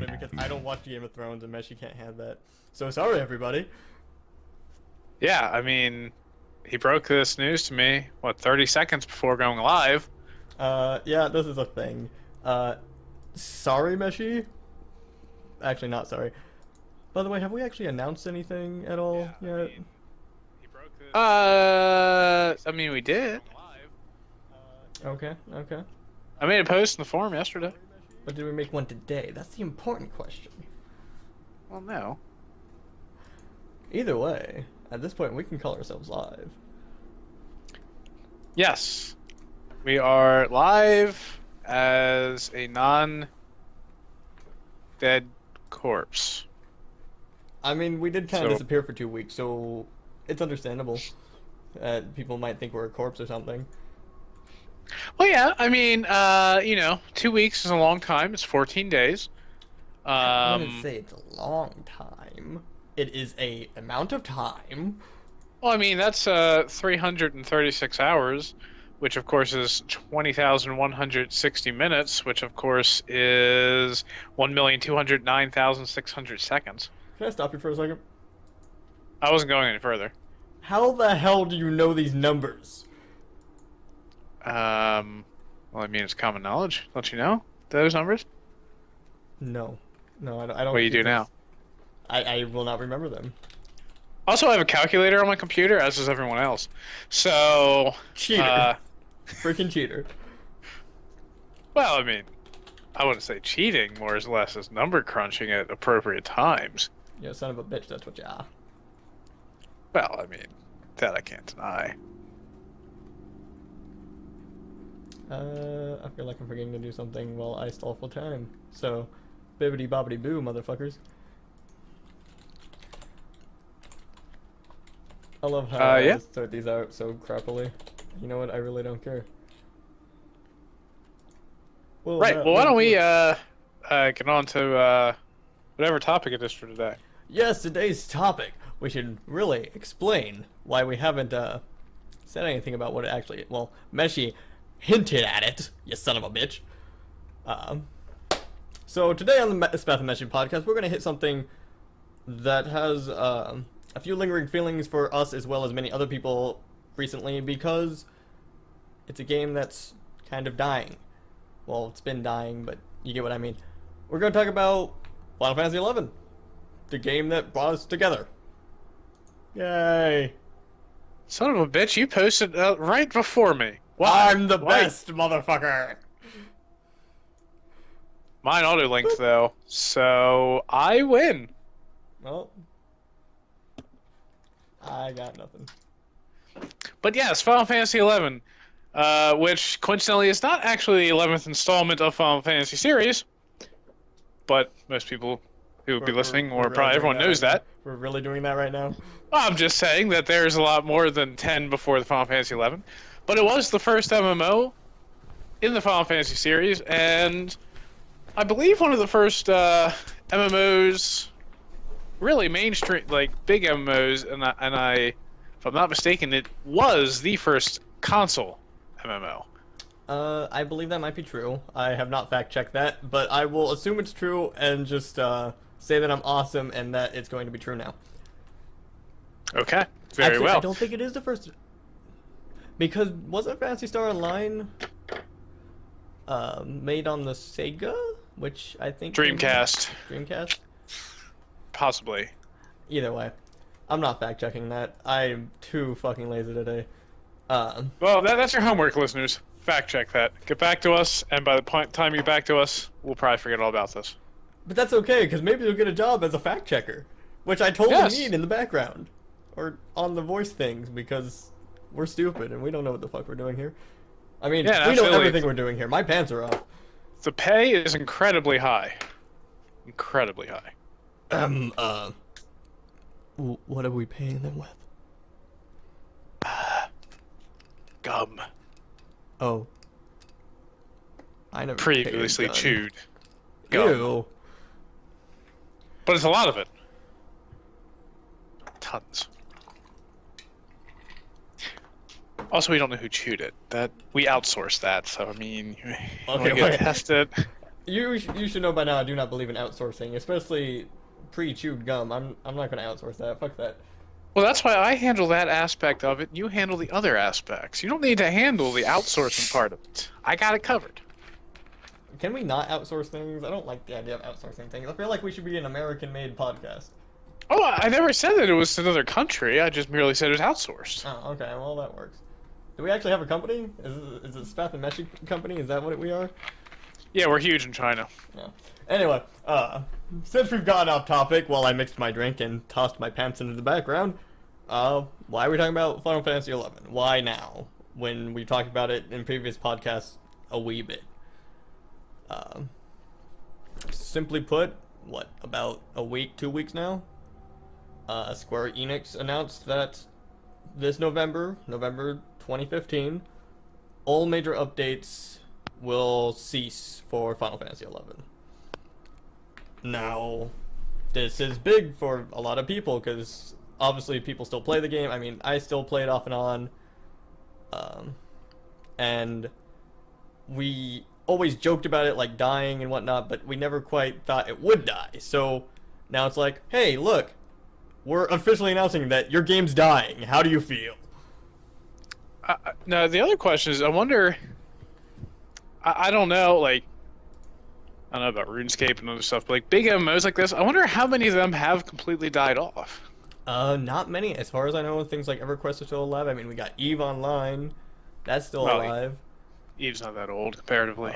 it because I don't watch Game of Thrones and Meshi can't have that. So sorry, everybody. Yeah, I mean, he broke this news to me, what, 30 seconds before going live? Yeah, this is a thing. Sorry, Meshi. Actually, not sorry. By the way, have we actually announced anything at all yet? I mean, he broke this I mean, we did. Okay, okay. I made a post in the forum yesterday. But did we make one today? That's the important question. Well, no. Either way, at this point, we can call ourselves live. Yes. We are live as a non-dead corpse. I mean, we did kind of So- disappear for 2 weeks, so it's understandable. People might think we're a corpse or something. Well, yeah, I mean, 2 weeks is a long time. It's 14 days. I wouldn't say it's a long time. It is a amount of time. Well, I mean, that's 336 hours, which of course is 20,160 minutes, which of course is 1,209,600 seconds. Can I stop you for a second? I wasn't going any further. How the hell do you know these numbers? Well, I mean, it's common knowledge. Don't you know those numbers? No. No, I don't. What do you keep do those. now? I will not remember them. Also, I have a calculator on my computer, as does everyone else. So, Cheater. Freaking cheater. well, I mean, I wouldn't say cheating, more or less as number crunching at appropriate times. You son of a bitch, that's what you are. Well, I mean, that I can't deny. I feel like I'm forgetting to do something while I stall for time. So, bibbity bobbity boo, motherfuckers. I love how I yeah. just sort these out so crappily. You know what? I really don't care. Well, Right, well, why don't we get on to whatever topic it is for today. Yes, today's topic. We should really explain why we haven't said anything about what it actually. Well, Meshi hinted at it. You son of a bitch. So today on the Spath and Meshi podcast, we're gonna hit something that has a few lingering feelings for us as well as many other people recently because it's a game that's kind of dying. Well, it's been dying, but you get what I mean. We're gonna talk about Final Fantasy XI, the game that brought us together. Yay! Son of a bitch, you posted right before me. Wow. I'm the best, motherfucker! Mine auto-linked, though, so I win. Well, I got nothing. But yes, Final Fantasy XI, which coincidentally is not actually the 11th installment of Final Fantasy series, but most people who would be listening, or really probably doing everyone knows right that. now? We're really doing that right now? I'm just saying that there's a lot more than 10 before the Final Fantasy XI, but it was the first MMO in the Final Fantasy series, and I believe one of the first MMOs, really mainstream, like big MMOs, and I, if I'm not mistaken, it was the first console MMO. I believe that might be true. I have not fact-checked that, but I will assume it's true and just say that I'm awesome and that it's going to be true now. Okay, very Actually, well. I don't think it is the first. Because wasn't Phantasy Star Online made on the Sega? Which I think... Dreamcast. Dreamcast? Possibly. Either way. I'm not fact-checking that. I'm too fucking lazy today. Well, that's your homework, listeners. Fact check that. Get back to us, and by the time you get back to us, we'll probably forget all about this. But that's okay, because maybe you'll get a job as a fact-checker. Which I totally Yes. need in the background. Or on the voice things, because we're stupid and we don't know what the fuck we're doing here. I mean, Yeah, we know absolutely. everything we're doing here. My pants are off. The pay is incredibly high. Incredibly high. What are we paying them with? Gum. Oh. I never Previously paid a gun. chewed. Gum. Ew. But it's a lot of it. Tons. Also, we don't know who chewed it. That we outsourced that, so I mean, you want to get okay. tested. You should know by now I do not believe in outsourcing, especially pre-chewed gum. I'm not going to outsource that. Fuck that. Well, that's why I handle that aspect of it, and you handle the other aspects. You don't need to handle the outsourcing part of it. I got it covered. Can we not outsource things? I don't like the idea of outsourcing things. I feel like we should be an American-made podcast. Oh, I never said that it was another country. I just merely said it was outsourced. Oh, okay. Well, that works. Do we actually have a company? Is it Spath and Meshi company? Is that what we are? Yeah, we're huge in China. Yeah. Anyway, since we've gotten off topic, while I mixed my drink and tossed my pants into the background, why are we talking about Final Fantasy XI? Why now? When we talked about it in previous podcasts a wee bit. Simply put, what, about a week, 2 weeks now? Square Enix announced that this November 2015, all major updates will cease for Final Fantasy XI. Now, this is big for a lot of people, because obviously people still play the game. I mean, I still play it off and on. And we always joked about it, like, dying and whatnot, but we never quite thought it would die. So, now it's like, hey, look, we're officially announcing that your game's dying. How do you feel? Now, the other question is, I wonder... I don't know, like... I don't know about RuneScape and other stuff, but like big MMOs like this, I wonder how many of them have completely died off. Not many. As far as I know, things like EverQuest are still alive. I mean, we got EVE Online. That's still alive. EVE's not that old, comparatively.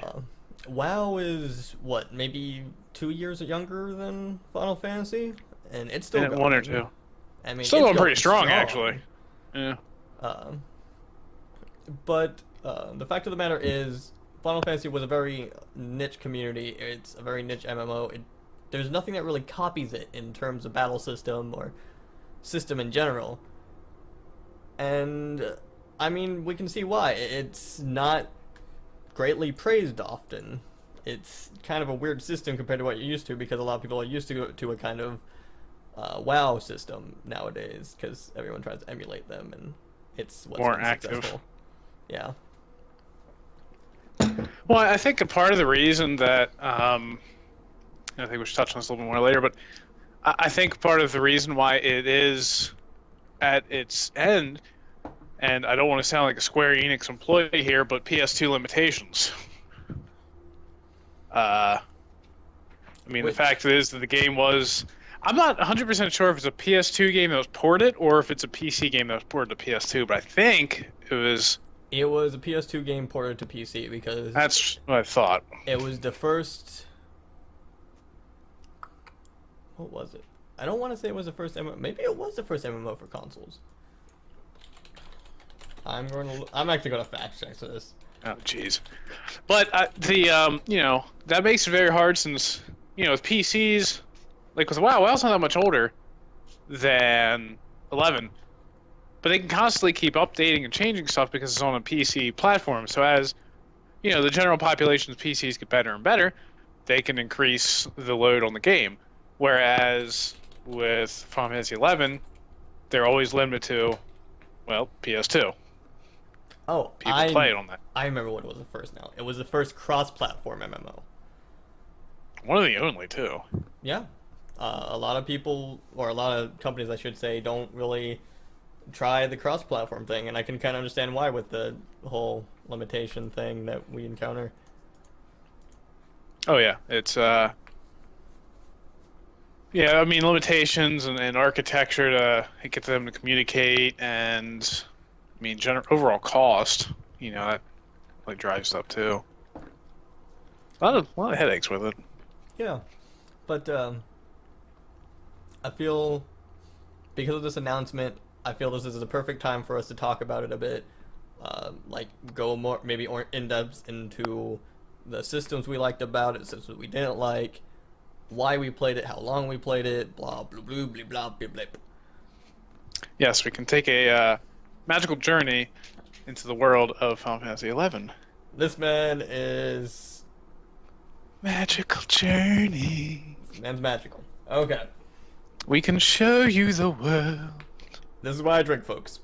WoW is, what, maybe 2 years younger than Final Fantasy? And it's still going. 1 or 2. I mean, still going pretty strong, actually. Yeah. But the fact of the matter is, Final Fantasy was a very niche community. It's a very niche MMO. There's nothing that really copies it in terms of battle system or system in general. And, I mean, we can see why. It's not greatly praised often. It's kind of a weird system compared to what you're used to, because a lot of people are used to a kind of WoW system nowadays, because everyone tries to emulate them, and it's what's more been active. Successful. Yeah. Well, I think a part of the reason that I think we should touch on this a little bit more later, but I think part of the reason why it is at its end, and I don't want to sound like a Square Enix employee here, but PS2 limitations. I mean, the fact is that the game was... I'm not 100% sure if it's a PS2 game that was ported, or if it's a PC game that was ported to PS2, but I think it was... It was a PS2 game ported to PC, because... That's what I thought. It was the first... What was it? I don't want to say it was the first MMO. Maybe it was the first MMO for consoles. I'm actually going to fact check this. Oh, jeez. But you know, that makes it very hard, since, you know, with PCs, like with WoW's not that much older than 11, but they can constantly keep updating and changing stuff because it's on a PC platform. So as, you know, the general population's PCs get better and better, they can increase the load on the game. Whereas with Final Fantasy 11, they're always limited to, well, PS2. Oh, People play it on that. I remember what it was the first now. It was the first cross-platform MMO. One of the only, too. Yeah. A lot of people, or a lot of companies, I should say, don't really try the cross-platform thing, and I can kind of understand why with the whole limitation thing that we encounter. Oh, yeah. It's, yeah, I mean, limitations and architecture to get them to communicate, and, I mean, overall cost, you know, that really drives up, too. A lot of headaches with it. Yeah. But, I feel, because of this announcement, I feel this is the perfect time for us to talk about it a bit. Like, go more, maybe more in-depth into the systems we liked about it, systems we didn't like, why we played it, how long we played it, blah, blah, blah, blah, blah, blah, blah. Yes, we can take a magical journey into the world of Final Fantasy XI. This man is... Magical journey. This man's magical. Okay. We can show you the world. This is why I drink, folks.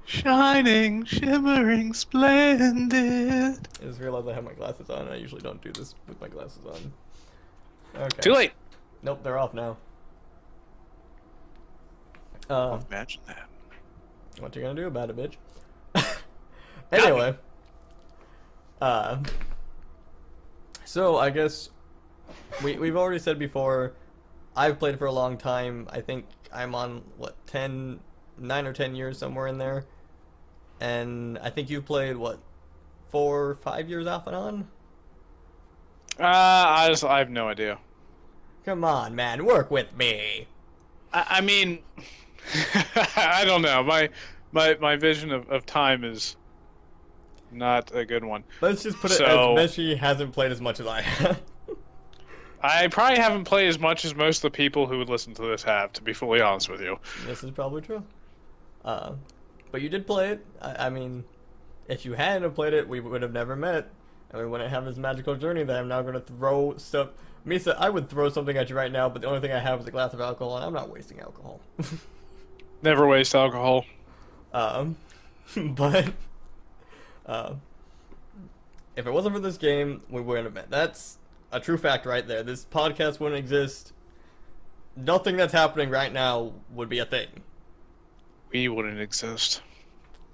Shining, shimmering, splendid. I just realized I have my glasses on. I usually don't do this with my glasses on. Okay. Too late. Nope, they're off now. Imagine that. What you gonna do about it, bitch? Anyway. So I guess we've already said before, I've played for a long time. I think I'm on, what, 9 or 10 years, somewhere in there. And I think you've played, what, 4 or 5 years off and on? I have no idea. Come on, man, work with me. I mean, I don't know. My vision of time is not a good one. Let's just put it So- as Meshi hasn't played as much as I have. I probably haven't played as much as most of the people who would listen to this have, to be fully honest with you. This is probably true. But you did play it. I mean, if you hadn't have played it, we would have never met. And we wouldn't have this magical journey that I'm now going to throw stuff. Misa, I would throw something at you right now, but the only thing I have is a glass of alcohol, and I'm not wasting alcohol. Never waste alcohol. But if it wasn't for this game, we wouldn't have met. That's a true fact right there. This podcast wouldn't exist. Nothing that's happening right now would be a thing. We wouldn't exist.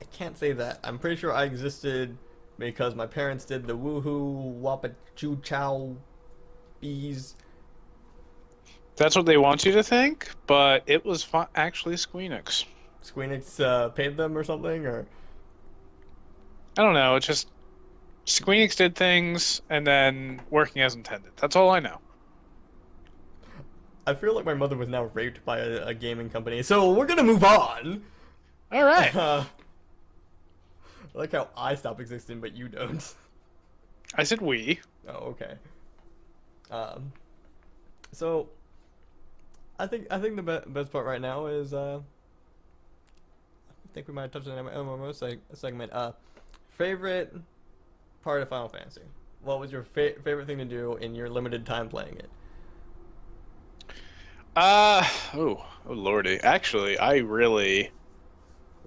I can't say that. I'm pretty sure I existed because my parents did the woohoo wappa choo chow bees. That's what they want you to think, but it was actually Squeenix. Squeenix paid them or something, or I don't know. It's just Squeenix did things and then working as intended. That's all I know. I feel like my mother was now raped by a gaming company. So we're gonna move on. All right. I like how I stop existing, but you don't. I said we. Oh, okay. So I think the best part right now is I think we might touch on the MMO segment. Favorite part of Final Fantasy. What was your favorite thing to do in your limited time playing it? Oh lordy. Actually, I really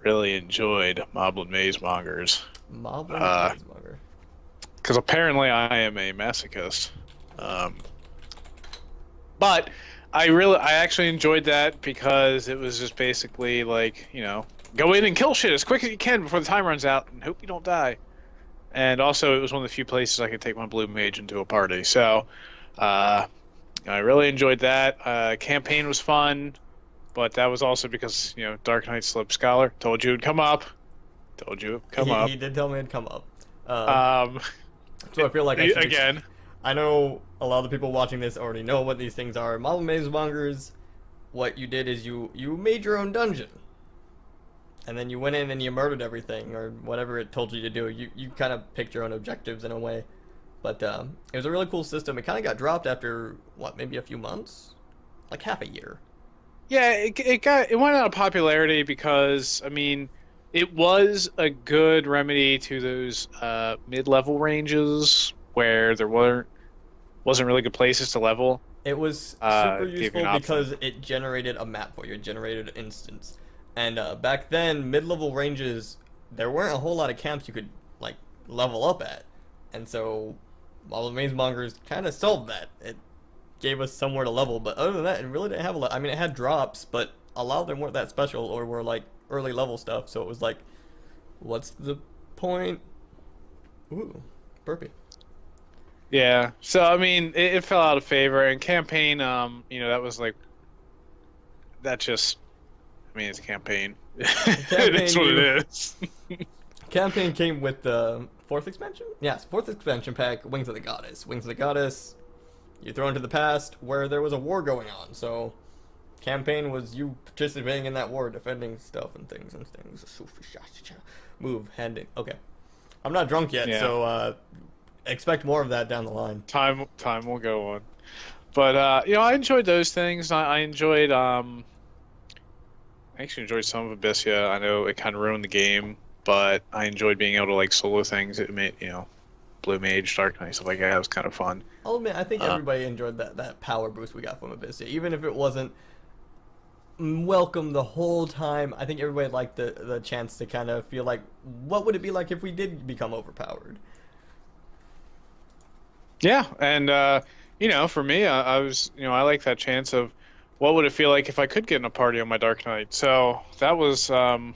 enjoyed Moblin Maze Mongers. Moblin Maze Monger. Because apparently I am a masochist. But I actually enjoyed that because it was just basically like, go in and kill shit as quick as you can before the time runs out and hope you don't die. And also it was one of the few places I could take my blue mage into a party. So, I really enjoyed that. Campaign was fun, but that was also because, Dark Knight Slip Scholar told you it'd come up. Told you it'd come up. He did tell me it'd come up. So I feel like again. I know a lot of the people watching this already know what these things are. Model Maze Mongers, what you did is you made your own dungeon. And then you went in and you murdered everything, or whatever it told you to do. You kind of picked your own objectives in a way. But it was a really cool system. It kind of got dropped after, what, maybe a few months? Like half a year. Yeah, it went out of popularity because, I mean, it was a good remedy to those mid-level ranges where there wasn't really good places to level. It was super gave you useful an option. because it generated a map for you. It generated an instance. And back then, mid-level ranges, there weren't a whole lot of camps you could, like, level up at. And so, Model Maze Mongers kind of solved that. It gave us somewhere to level, but other than that, it really didn't have a lot. I mean, it had drops, but a lot of them weren't that special or were, like, early level stuff. So it was like, what's the point? Ooh, burpee. Yeah, so I mean, it fell out of favor. And campaign, that was like, that just, I mean, it's a campaign. It's what it is. Campaign came with the 4th expansion? Yes, 4th expansion pack, Wings of the Goddess. Wings of the Goddess, you throw into the past where there was a war going on. So, campaign was you participating in that war, defending stuff and things. Move, handing. Okay. I'm not drunk yet, Yeah. so expect more of that down the line. Time will go on. But, I enjoyed those things. I enjoyed, I actually enjoyed some of Abyssia. I know it kind of ruined the game, but I enjoyed being able to, like, solo things. It made, Blue Mage, Dark Knight, stuff like that. It was kind of fun. I'll admit, I think everybody enjoyed that power boost we got from Abyssia, even if it wasn't welcome the whole time. I think everybody liked the chance to kind of feel like, what would it be like if we did become overpowered? Yeah, and for me, I was, I like that chance of what would it feel like if I could get in a party on my Dark Knight. So that was a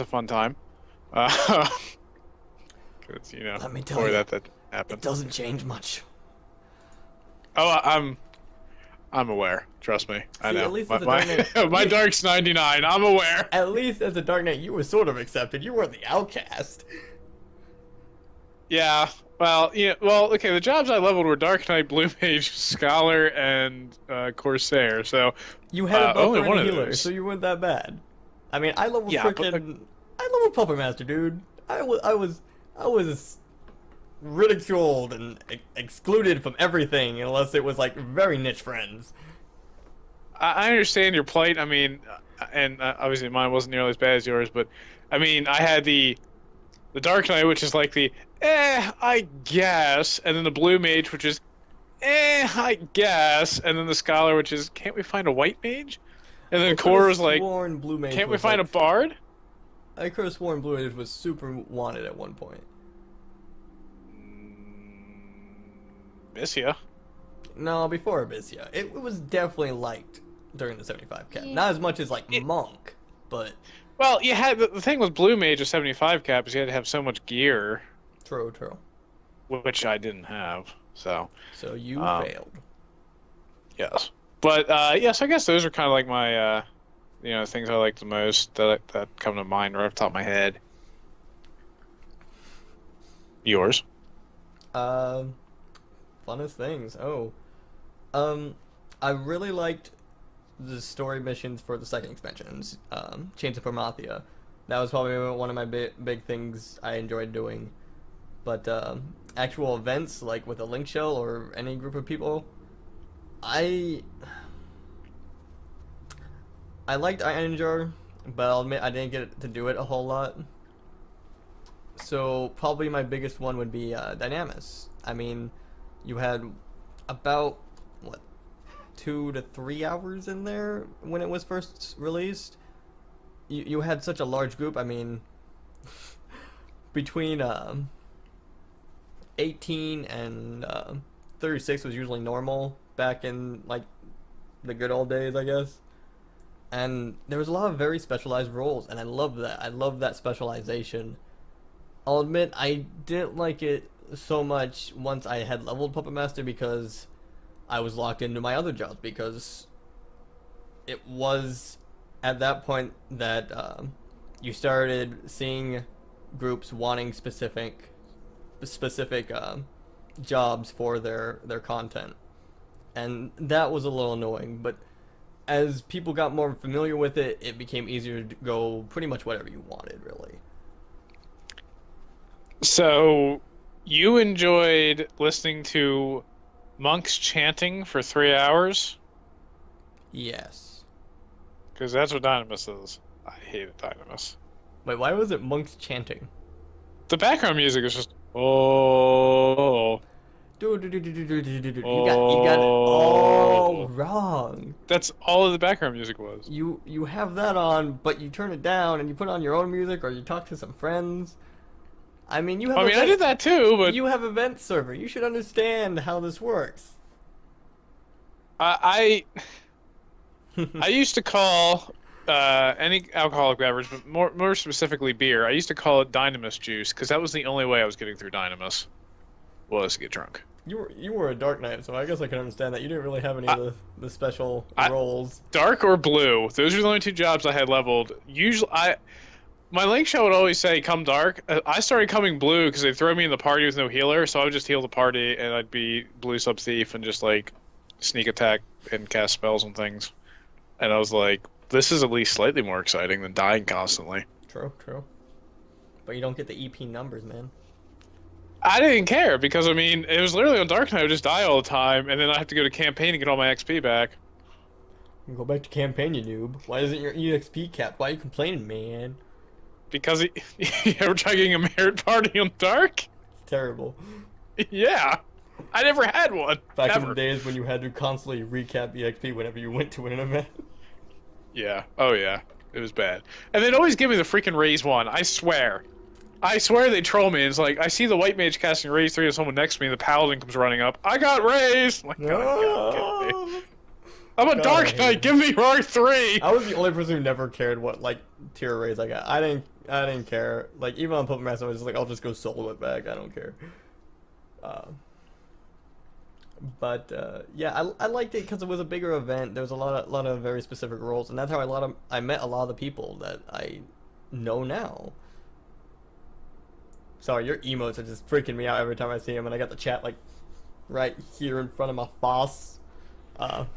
fun time. Uh, 'Cause, Let me tell before you, that it happened. doesn't change much. Oh, I'm aware. Trust me, I See, know. at least My as a Dark Knight, my Dark's 99. I'm aware. at least as a Dark Knight, you were sort of accepted. You weren't the outcast. Yeah. Well, yeah. Well, okay. The jobs I leveled were Dark Knight, Blue Mage, Scholar, and Corsair. So You had a only buffer one and a of healer, those. so you weren't that bad. I mean, I leveled Yeah, but I leveled Puppet Master, dude. I was ridiculed and excluded from everything unless it was like very niche friends. I understand your plight. I mean, and obviously mine wasn't nearly as bad as yours, but I mean, I had the Dark Knight, which is like the I guess, and then the Blue Mage, which is I guess, and then the Scholar, which is can't we find a White Mage? And then Core was like, Sworn Blue Mage can't we was find a like, Bard? I could have sworn Blue Mage was super wanted at one point. Missia. No, before Abyssia, it was definitely liked during the 75 cap. Not as much as like Monk, but Well, you had the thing with Blue Mage of 75 cap is you had to have so much gear, true. which I didn't have. So So you failed. yes, but yes, I guess those are kind of like my things I like the most that come to mind right off the top of my head. Yours? Funnest things. Oh, I really liked the story missions for the second expansions, Chains of Promathia. That was probably one of my big things I enjoyed doing. But actual events like with a link shell or any group of people, I liked Ironjar, but I'll admit I didn't get to do it a whole lot. So probably my biggest one would be Dynamis. I mean, you had about what 2 to 3 hours in there when it was first released. You had such a large group. I mean, between 18 and 36 was usually normal back in like the good old days, I guess. And there was a lot of very specialized roles, and I love that. I love that specialization. I'll admit I didn't like it so much once I had leveled Puppet Master because I was locked into my other jobs, because it was at that point that you started seeing groups wanting specific jobs for their content, and that was a little annoying. But as people got more familiar with it, it became easier to go pretty much whatever you wanted, really. So you enjoyed listening to monks chanting for 3 hours? Yes. Because that's what Dynamis is. I hated Dynamis. Wait, why was it monks chanting? The background music is just oh. You got it all wrong. That's all of the background music was. You have that on, but you turn it down and you put on your own music, or you talk to some friends. I mean, you have. I did that too, but you have event server. You should understand how this works. I used to call any alcoholic beverage, but more specifically beer. I used to call it Dynamis juice because that was the only way I was getting through Dynamis was to get drunk. You were a Dark Knight, so I guess I can understand that. You didn't really have any of the special roles. Dark or blue, those are the only two jobs I had leveled. Usually, my link show would always say come dark. I started coming blue because they'd throw me in the party with no healer, so I would just heal the party and I'd be blue sub thief and just like sneak attack and cast spells and things. And I was like, this is at least slightly more exciting than dying constantly. True. But you don't get the EP numbers, man. I didn't care because I mean it was literally on Dark Knight I would just die all the time and then I have to go to campaign and get all my XP back. You go back to campaign, you noob. Why isn't your EXP capped? Why are you complaining, man? Because you ever try getting a merit party on Dark? It's terrible. Yeah. I never had one. Back ever. in the days when you had to constantly recap EXP whenever you went to an event. Yeah. Oh yeah. It was bad. And they'd always give me the freaking raise one. I swear. I swear they troll me. It's like I see the white mage casting raise 3 and someone next to me, and the paladin comes running up. I got raised. I'm like, oh, you gotta be kidding me. No! I'm a God, I dark hate knight. it. Give me R3. I was the only person who never cared what like tier raise I got. I didn't care. Like even on Puppet Master, I was just like, I'll just go solo it back. I don't care. Yeah, I liked it because it was a bigger event. There was a lot of very specific roles, and that's how I met a lot of the people that I know now. Sorry, your emotes are just freaking me out every time I see them, and I got the chat like right here in front of my face.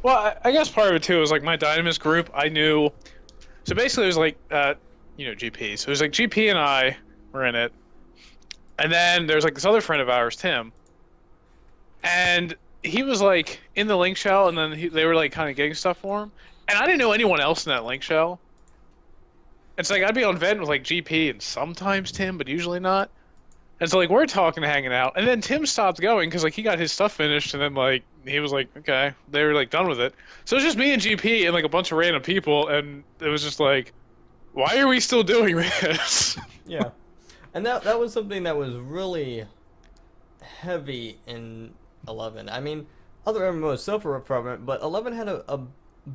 Well, I guess part of it too was like my Dynamis group. I knew. So basically, it was like, GP. So it was like GP and I were in it, and then there's like this other friend of ours, Tim, and he was like in the link shell, and then they were like kind of getting stuff for him, and I didn't know anyone else in that link shell. It's like I'd be on vent with like GP and sometimes Tim, but usually not. And so like we're talking, hanging out, and then Tim stopped going because like he got his stuff finished, and then like he was like, okay, they were like done with it. So it was just me and GP and like a bunch of random people, and it was just like, why are we still doing this? Yeah, and that was something that was really heavy in 11. I mean, other MMOs suffer from it, but 11 had a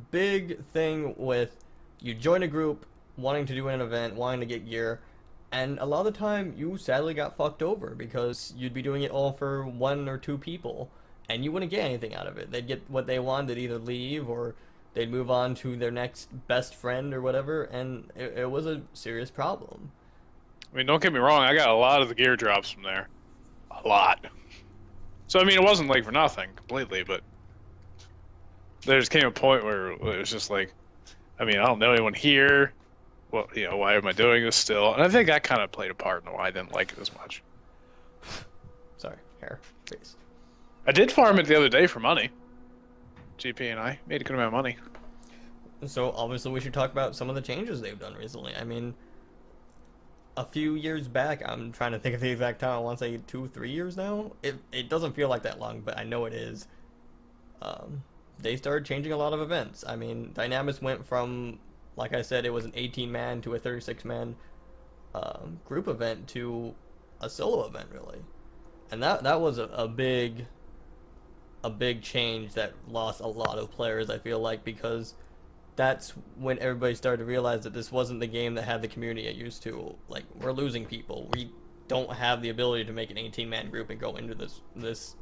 big thing with you join a group wanting to do an event, wanting to get gear, and a lot of the time you sadly got fucked over because you'd be doing it all for one or two people, and you wouldn't get anything out of it. They'd get what they wanted, either leave or they'd move on to their next best friend or whatever, and it was a serious problem. I mean, don't get me wrong, I got a lot of the gear drops from there. A lot. So, I mean, it wasn't like for nothing completely, but there just came a point where it was just like, I mean, I don't know anyone here. Well, why am I doing this still? And I think that kind of played a part in why I didn't like it as much. Sorry, hair, face. I did farm it the other day for money. GP and I made a good amount of money. So obviously we should talk about some of the changes they've done recently. I mean, a few years back, I'm trying to think of the exact time, I want to say 2-3 years now. It doesn't feel like that long, but I know it is. They started changing a lot of events. I mean, Dynamis went from, like I said, it was an 18-man to a 36-man group event to a solo event, really. And that was a big change that lost a lot of players, I feel like, because that's when everybody started to realize that this wasn't the game that had the community it used to. Like, we're losing people. We don't have the ability to make an 18-man group and go into this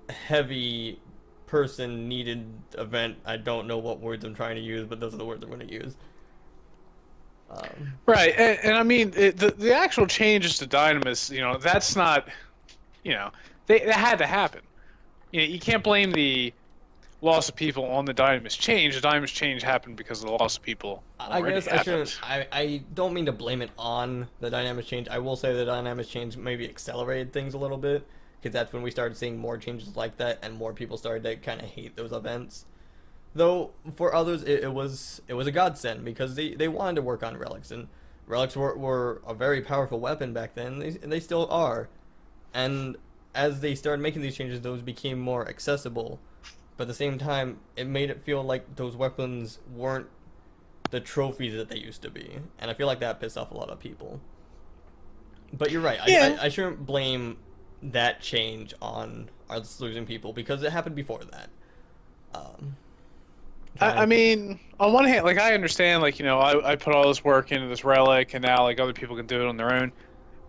heavy person needed event. I don't know what words I'm trying to use, but those are the words I'm going to use. Right, and I mean, the actual changes to Dynamis, that's not, that had to happen. You can't blame the loss of people on the Dynamis change. The Dynamis change happened because of the loss of people. I guess I shouldn't. I don't mean to blame it on the Dynamis change. I will say the Dynamis change maybe accelerated things a little bit, because that's when we started seeing more changes like that, and more people started to kind of hate those events. Though for others, it was a godsend, because they wanted to work on relics, and relics were a very powerful weapon back then. And they still are, and as they started making these changes, those became more accessible. But at the same time, it made it feel like those weapons weren't the trophies that they used to be, and I feel like that pissed off a lot of people. But you're right. Yeah. I shouldn't blame that change on us losing people, because it happened before that. I mean, on one hand, like, I understand, like, I put all this work into this relic, and now, like, other people can do it on their own.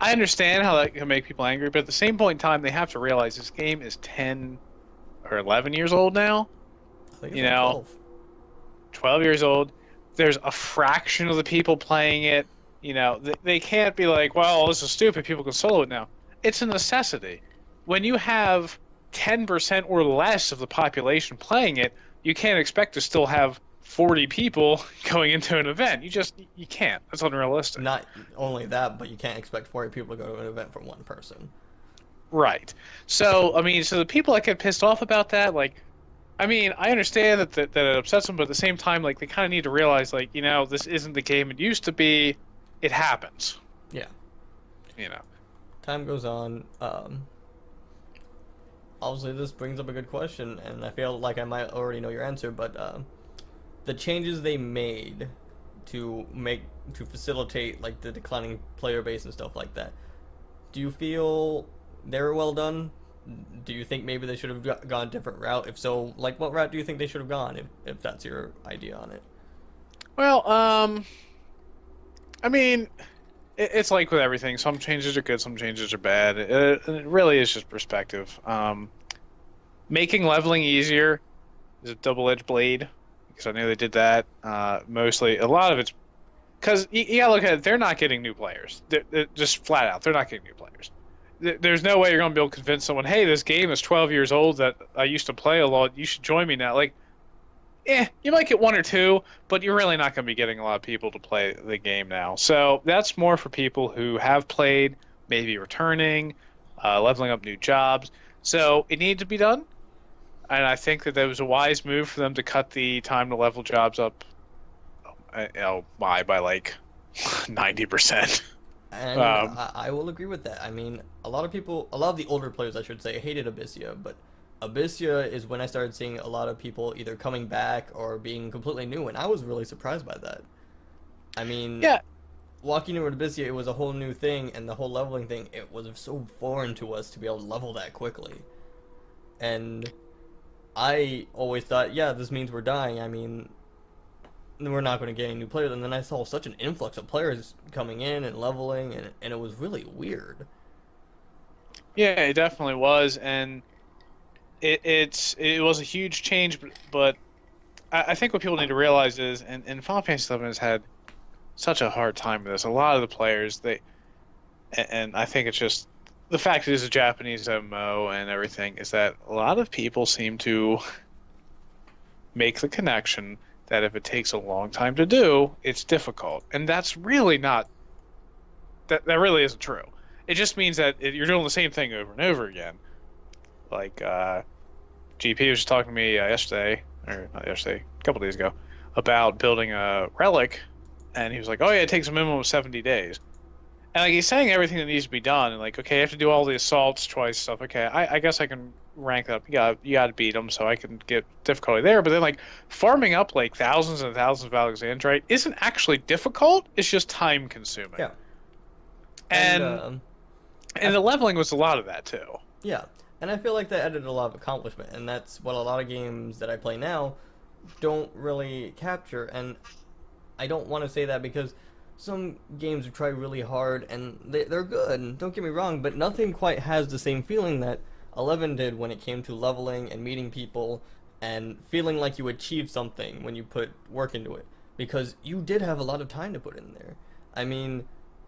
I understand how that can make people angry, but at the same point in time, they have to realize this game is 10 or 11 years old now. I think it's like 12 years old. There's a fraction of the people playing it. They can't be like, well, this is stupid, people can solo it now. It's a necessity. When you have 10% or less of the population playing it, you can't expect to still have 40 people going into an event. You can't. That's unrealistic. Not only that, but you can't expect 40 people to go to an event from one person. Right. So, I mean, the people that get pissed off about that, like, I mean, I understand that it upsets them, but at the same time, like, they kind of need to realize, like, this isn't the game it used to be. It happens. Yeah. Time goes on. Obviously, this brings up a good question, and I feel like I might already know your answer, but the changes they made to facilitate like the declining player base and stuff like that. Do you feel they were well done? Do you think maybe they should have gone a different route? If so, like what route do you think they should have gone if that's your idea on it? Well, I mean, it's like with everything. Some changes are good, some changes are bad. It really is just perspective. Making leveling easier is a double-edged blade because I know they did that. Mostly, a lot of it's because you gotta look at it. They're not getting new players. They're just flat out, they're not getting new players. There's no way you're gonna be able to convince someone, hey, this game is 12 years old that I used to play a lot. You should join me now. Like, you might get one or two, but you're really not going to be getting a lot of people to play the game now. So that's more for people who have played, maybe returning, leveling up new jobs. So it needed to be done, and I think that was a wise move for them to cut the time to level jobs up by like 90%. And I will agree with that. I mean, a lot of the older players, I should say, hated Abyssia, but Abyssia is when I started seeing a lot of people either coming back or being completely new, and I was really surprised by that. I mean, Yeah, walking into Abyssia, it was a whole new thing, and the whole leveling thing, it was so foreign to us to be able to level that quickly. And I always thought, yeah, this means we're dying. I mean, we're not going to get any new players. And then I saw such an influx of players coming in and leveling, and it was really weird. yeah, it definitely was, and it was a huge change, but I think what people need to realize is, and Final Fantasy XI has had such a hard time with this. A lot of the players, and I think it's just the fact it is a Japanese MMO and everything, is that a lot of people seem to make the connection that if it takes a long time to do, it's difficult, and that's really not. That really isn't true. It just means that you're doing the same thing over and over again. Like GP was just talking to me yesterday, or not yesterday, a couple days ago, about building a relic, and he was like, "Oh yeah, it takes a minimum of 70 days." And like he's saying everything that needs to be done, and like, okay, you have to do all the assaults twice, stuff. Okay, I guess I can rank that up. You got to beat them, so I can get difficulty there. But then like farming up like thousands and thousands of Alexandrite isn't actually difficult. It's just time consuming. Yeah. And the leveling was a lot of that too. Yeah. And I feel like that added a lot of accomplishment, and that's what a lot of games that I play now don't really capture. And I don't want to say that because some games try really hard, and they're good, don't get me wrong, but nothing quite has the same feeling that 11 did when it came to leveling and meeting people and feeling like you achieved something when you put work into it. Because you did have a lot of time to put in there. I mean,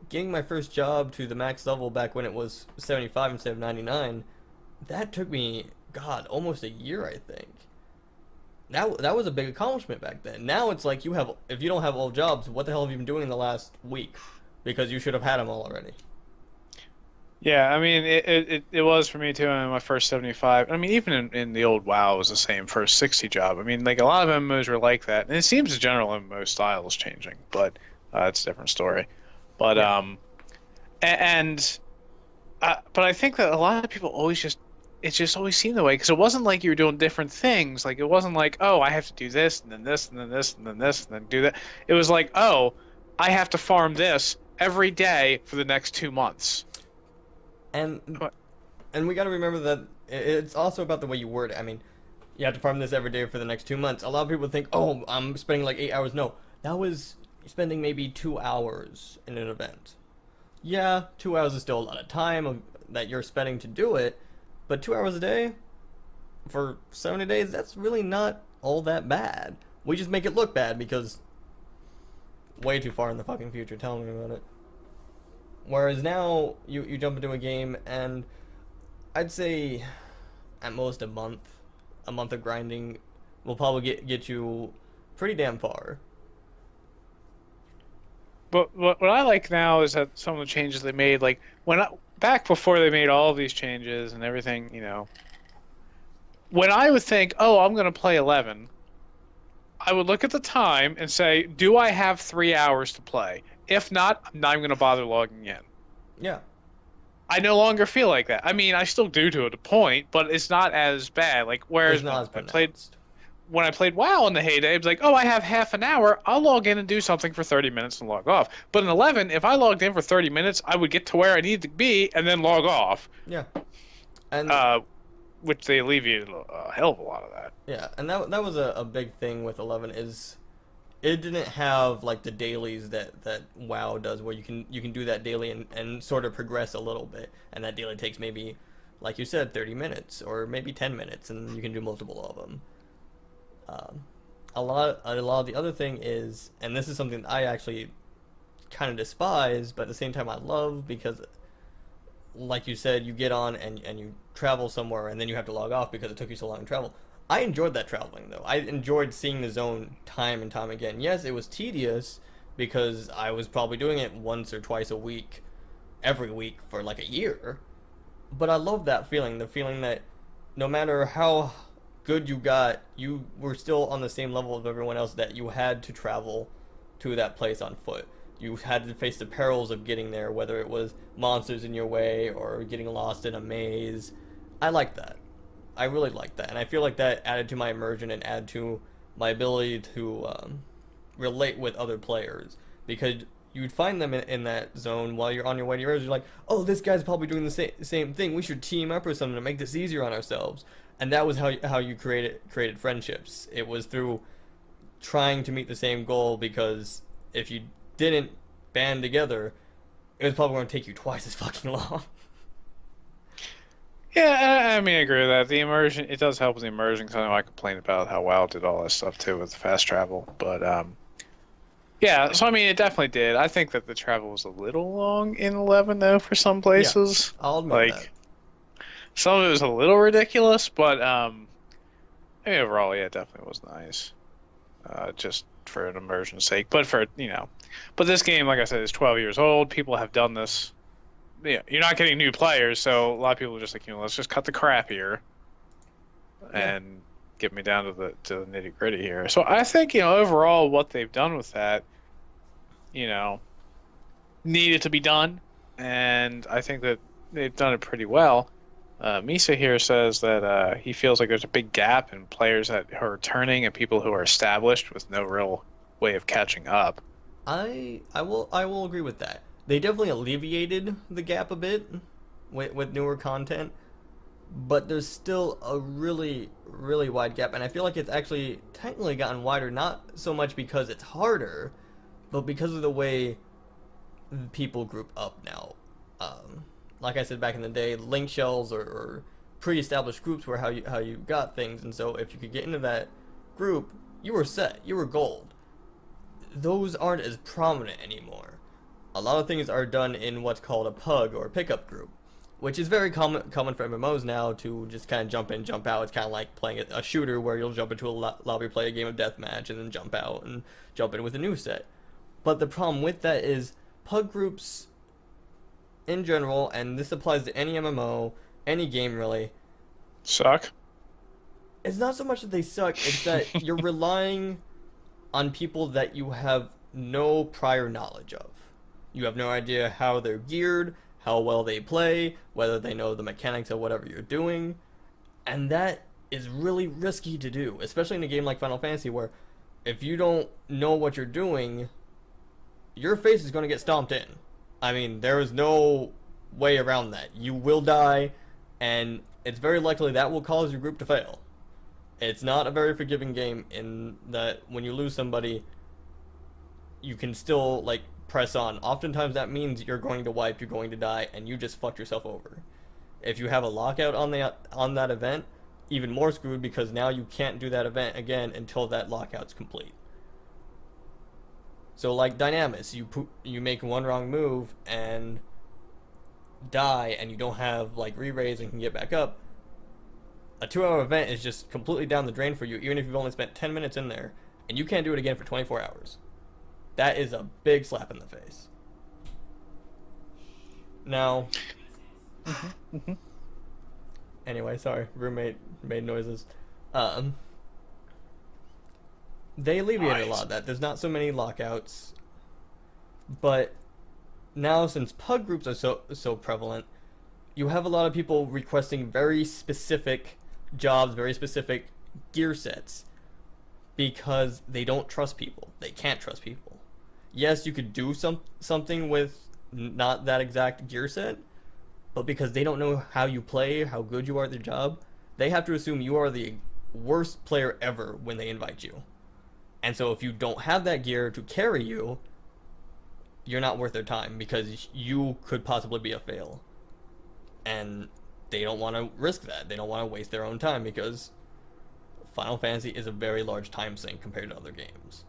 getting my first job to the max level back when it was 75 instead of 99, that took me, God, almost a year, I think. That was a big accomplishment back then. Now it's like if you don't have all jobs, what the hell have you been doing in the last week? Because you should have had them all already. Yeah, I mean, it was for me too. In my first 75. I mean, even in the old WoW, it was the same first 60 job. I mean, like a lot of MMOs were like that, and it seems the general MMO style is changing, but it's a different story. But Yeah. but I think that a lot of people it just always seemed the way, because it wasn't like you were doing different things. Like it wasn't like, oh, I have to do this and then this and then this and then this and then do that. It was like, oh, I have to farm this every day for the next 2 months. And What? and we got to remember that it's also about the way you word it. I mean, you have to farm this every day for the next 2 months. A lot of people think, oh, I'm spending like 8 hours. No, that was spending maybe 2 hours in an event. Yeah, 2 hours is still a lot of time that you're spending to do it, but 2 hours a day for 70 days, that's really not all that bad. We just make it look bad because way too far in the fucking future telling me about it. Whereas now, you jump into a game and I'd say at most a month of grinding will probably get you pretty damn far. But what I like now is that some of the changes they made, like back before they made all of these changes and everything, when I would think, oh, I'm going to play 11, I would look at the time and say, do I have 3 hours to play? If not, I'm not going to bother logging in. Yeah. I no longer feel like that. I mean, I still do to a point, but it's not as bad. Like, whereas It's not as I played, pronounced. when I played WoW in the heyday, it was like, oh, I have half an hour. I'll log in and do something for 30 minutes and log off. But in 11, if I logged in for 30 minutes, I would get to where I needed to be and then log off. Yeah. And Uh, which they alleviated a hell of a lot of that. yeah, and that was a big thing with 11 is it didn't have like the dailies that WoW does where you can do that daily and sort of progress a little bit, and that daily takes maybe, like you said, 30 minutes or maybe 10 minutes, and you can do multiple of them. A lot of the other thing is, and this is something that I actually kind of despise, but at the same time I love because, like you said, you get on and you travel somewhere and then you have to log off because it took you so long to travel. I enjoyed that traveling though. I enjoyed seeing the zone time and time again. Yes, it was tedious because I was probably doing it once or twice a week, every week for like a year. But I love that feeling, the feeling that no matter how good you got, you were still on the same level of everyone else, that you had to travel to that place on foot. You had to face the perils of getting there, whether it was monsters in your way or getting lost in a maze. I like that. I really like that. And I feel like that added to my immersion and added to my ability to relate with other players. Because you'd find them in that zone while you're on your way to yours. You're like, oh, this guy's probably doing the same thing. We should team up or something to make this easier on ourselves. And that was how you created friendships. It was through trying to meet the same goal, because if you didn't band together, it was probably going to take you twice as fucking long. Yeah, I mean, I agree with that. The immersion, it does help with the immersion, because I know I complained about how WoW did all that stuff too with the fast travel. But yeah, so I mean, it definitely did. I think that the travel was a little long in 11 though for some places. Yeah, I'll admit like that. some of it was a little ridiculous, but I mean, overall, yeah, it definitely was nice. Just for an immersion's sake, but but this game, like I said, is 12 years old. People have done this. Yeah, you're not getting new players, so a lot of people are just like, let's just cut the crap here and get me down to the nitty gritty here. So I think, overall, what they've done with that, you know, needed to be done, and I think that they've done it pretty well. Misa here says that he feels like there's a big gap in players who are returning and people who are established with no real way of catching up. I will agree with that. They definitely alleviated the gap a bit with newer content, but there's still a really, really wide gap, and I feel like it's actually technically gotten wider, not so much because it's harder, but because of the way people group up now. Like I said back in the day, link shells or pre-established groups were how you got things, and so if you could get into that group, you were set, you were gold. Those aren't as prominent anymore. A lot of things are done in what's called a pug or pickup group, which is very common for MMOs now, to just kind of jump in, jump out. It's kind of like playing a shooter where you'll jump into a lobby, play a game of deathmatch, and then jump out and jump in with a new set. But the problem with that is pug groups in general, and this applies to any MMO, any game really, Suck. it's not so much that they suck, it's that you're relying on people that you have no prior knowledge of. You have no idea how they're geared, how well they play, whether they know the mechanics of whatever you're doing. And that is really risky to do, especially in a game like Final Fantasy, where if you don't know what you're doing, your face is going to get stomped in. I mean, there is no way around that. You will die, and it's very likely that will cause your group to fail. It's not a very forgiving game in that when you lose somebody, you can still, like, press on. Oftentimes that means you're going to wipe, you're going to die, and you just fucked yourself over. If you have a lockout on that event, even more screwed, because now you can't do that event again until that lockout's complete. So like Dynamis, you make one wrong move and die, and you don't have like re-raise and can get back up. A 2-hour event is just completely down the drain for you, even if you've only spent 10 minutes in there, and you can't do it again for 24 hours. That is a big slap in the face. Now, anyway, sorry, roommate made noises. They alleviated a lot of that. There's not so many lockouts, but now since pug groups are so prevalent, you have a lot of people requesting very specific jobs, very specific gear sets, because they don't trust people. They can't trust people. Yes, you could do something with not that exact gear set, but because they don't know how you play, how good you are at their job, they have to assume you are the worst player ever when they invite you. And so if you don't have that gear to carry you, you're not worth their time because you could possibly be a fail. And they don't want to risk that. They don't want to waste their own time because Final Fantasy is a very large time sink compared to other games.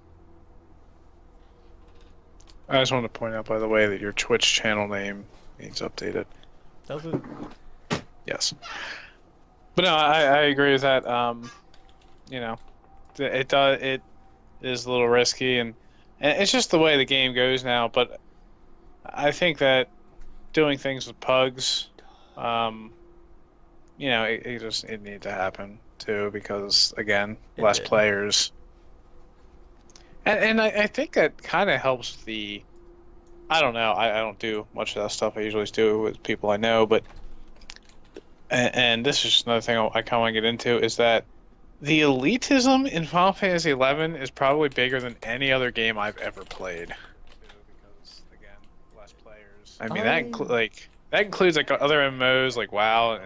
I just wanted to point out, by the way, that your Twitch channel name needs updated. Does it? Yes. But no, I agree with that. You know, it is a little risky, and it's just the way the game goes now. But I think that doing things with pugs, you know, it needs to happen too because again, less players. And I think that kind of helps the. I don't know. I don't do much of that stuff. I usually just do it with people I know, but. And this is just another thing I kind of want to get into is that the elitism in Final Fantasy XI is probably bigger than any other game I've ever played. Because again, less players. I mean that includes like other MMOs like WoW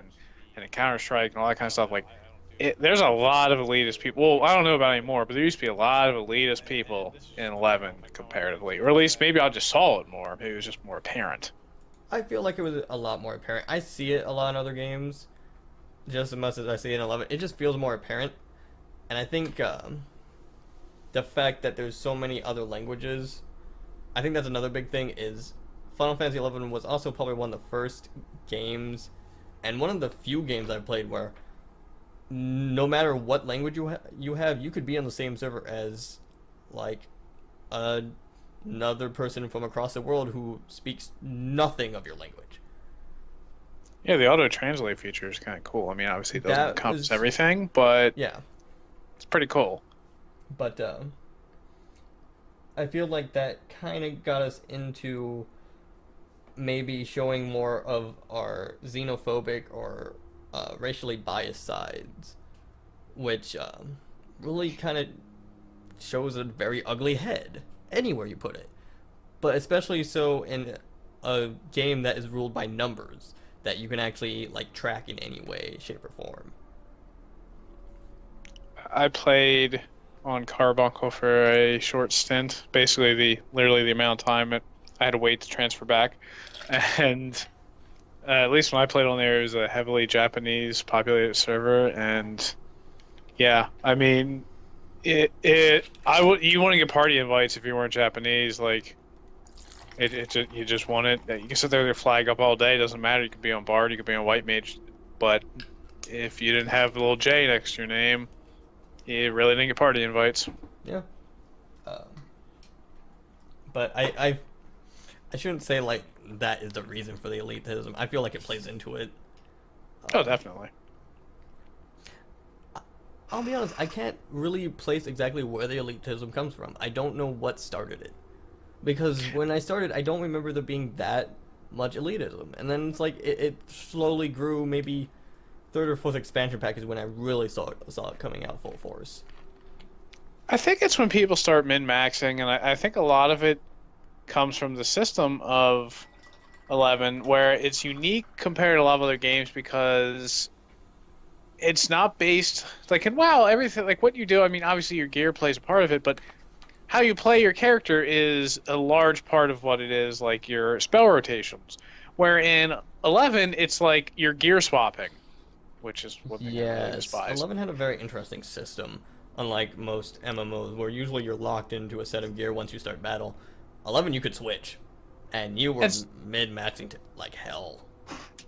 and Counter Strike and all that kind of stuff. Like, there's a lot of elitist people. Well, I don't know about anymore, but there used to be a lot of elitist people in 11 comparatively, or at least maybe I just saw it more. Maybe it was just more apparent. I feel like it was a lot more apparent. I see it a lot in other games, just as much as I see it in 11. It just feels more apparent, and I think the fact that there's so many other languages, I think that's another big thing. Is Final Fantasy 11 was also probably one of the first games, and one of the few games I've played where no matter what language you have, you could be on the same server as like another person from across the world who speaks nothing of your language. Yeah, the auto-translate feature is kind of cool. I mean, obviously it doesn't encompass everything, but yeah, it's pretty cool. But I feel like that kind of got us into maybe showing more of our xenophobic or racially biased sides, which really kind of shows a very ugly head anywhere you put it, but especially so in a game that is ruled by numbers that you can actually like track in any way, shape, or form. I played on Carbuncle for a short stint, basically literally the amount of time I had to wait to transfer back, and at least when I played on there, it was a heavily Japanese populated server, and yeah, I mean. You want to get party invites if you weren't Japanese, like you just want it. You can sit there with your flag up all day. It doesn't matter. You could be on Bard, you could be on White Mage, but if you didn't have a little J next to your name, you really didn't get party invites. Yeah. But I shouldn't say like that is the reason for the elitism. I feel like it plays into it. Oh, definitely. I'll be honest, I can't really place exactly where the elitism comes from. I don't know what started it. Because when I started, I don't remember there being that much elitism. And then it's like, it slowly grew, maybe third or fourth expansion pack is when I really saw it coming out full force. I think it's when people start min-maxing, and I think a lot of it comes from the system of 11, where it's unique compared to a lot of other games because it's not based like in WoW. Everything like what you do. I mean, obviously your gear plays a part of it, but how you play your character is a large part of what it is. Like your spell rotations, where in 11 it's like you're gear swapping, which is what they really despise. 11 had a very interesting system, unlike most MMOs, where usually you're locked into a set of gear once you start battle. 11 you could switch, and you were mid-maxing to like hell.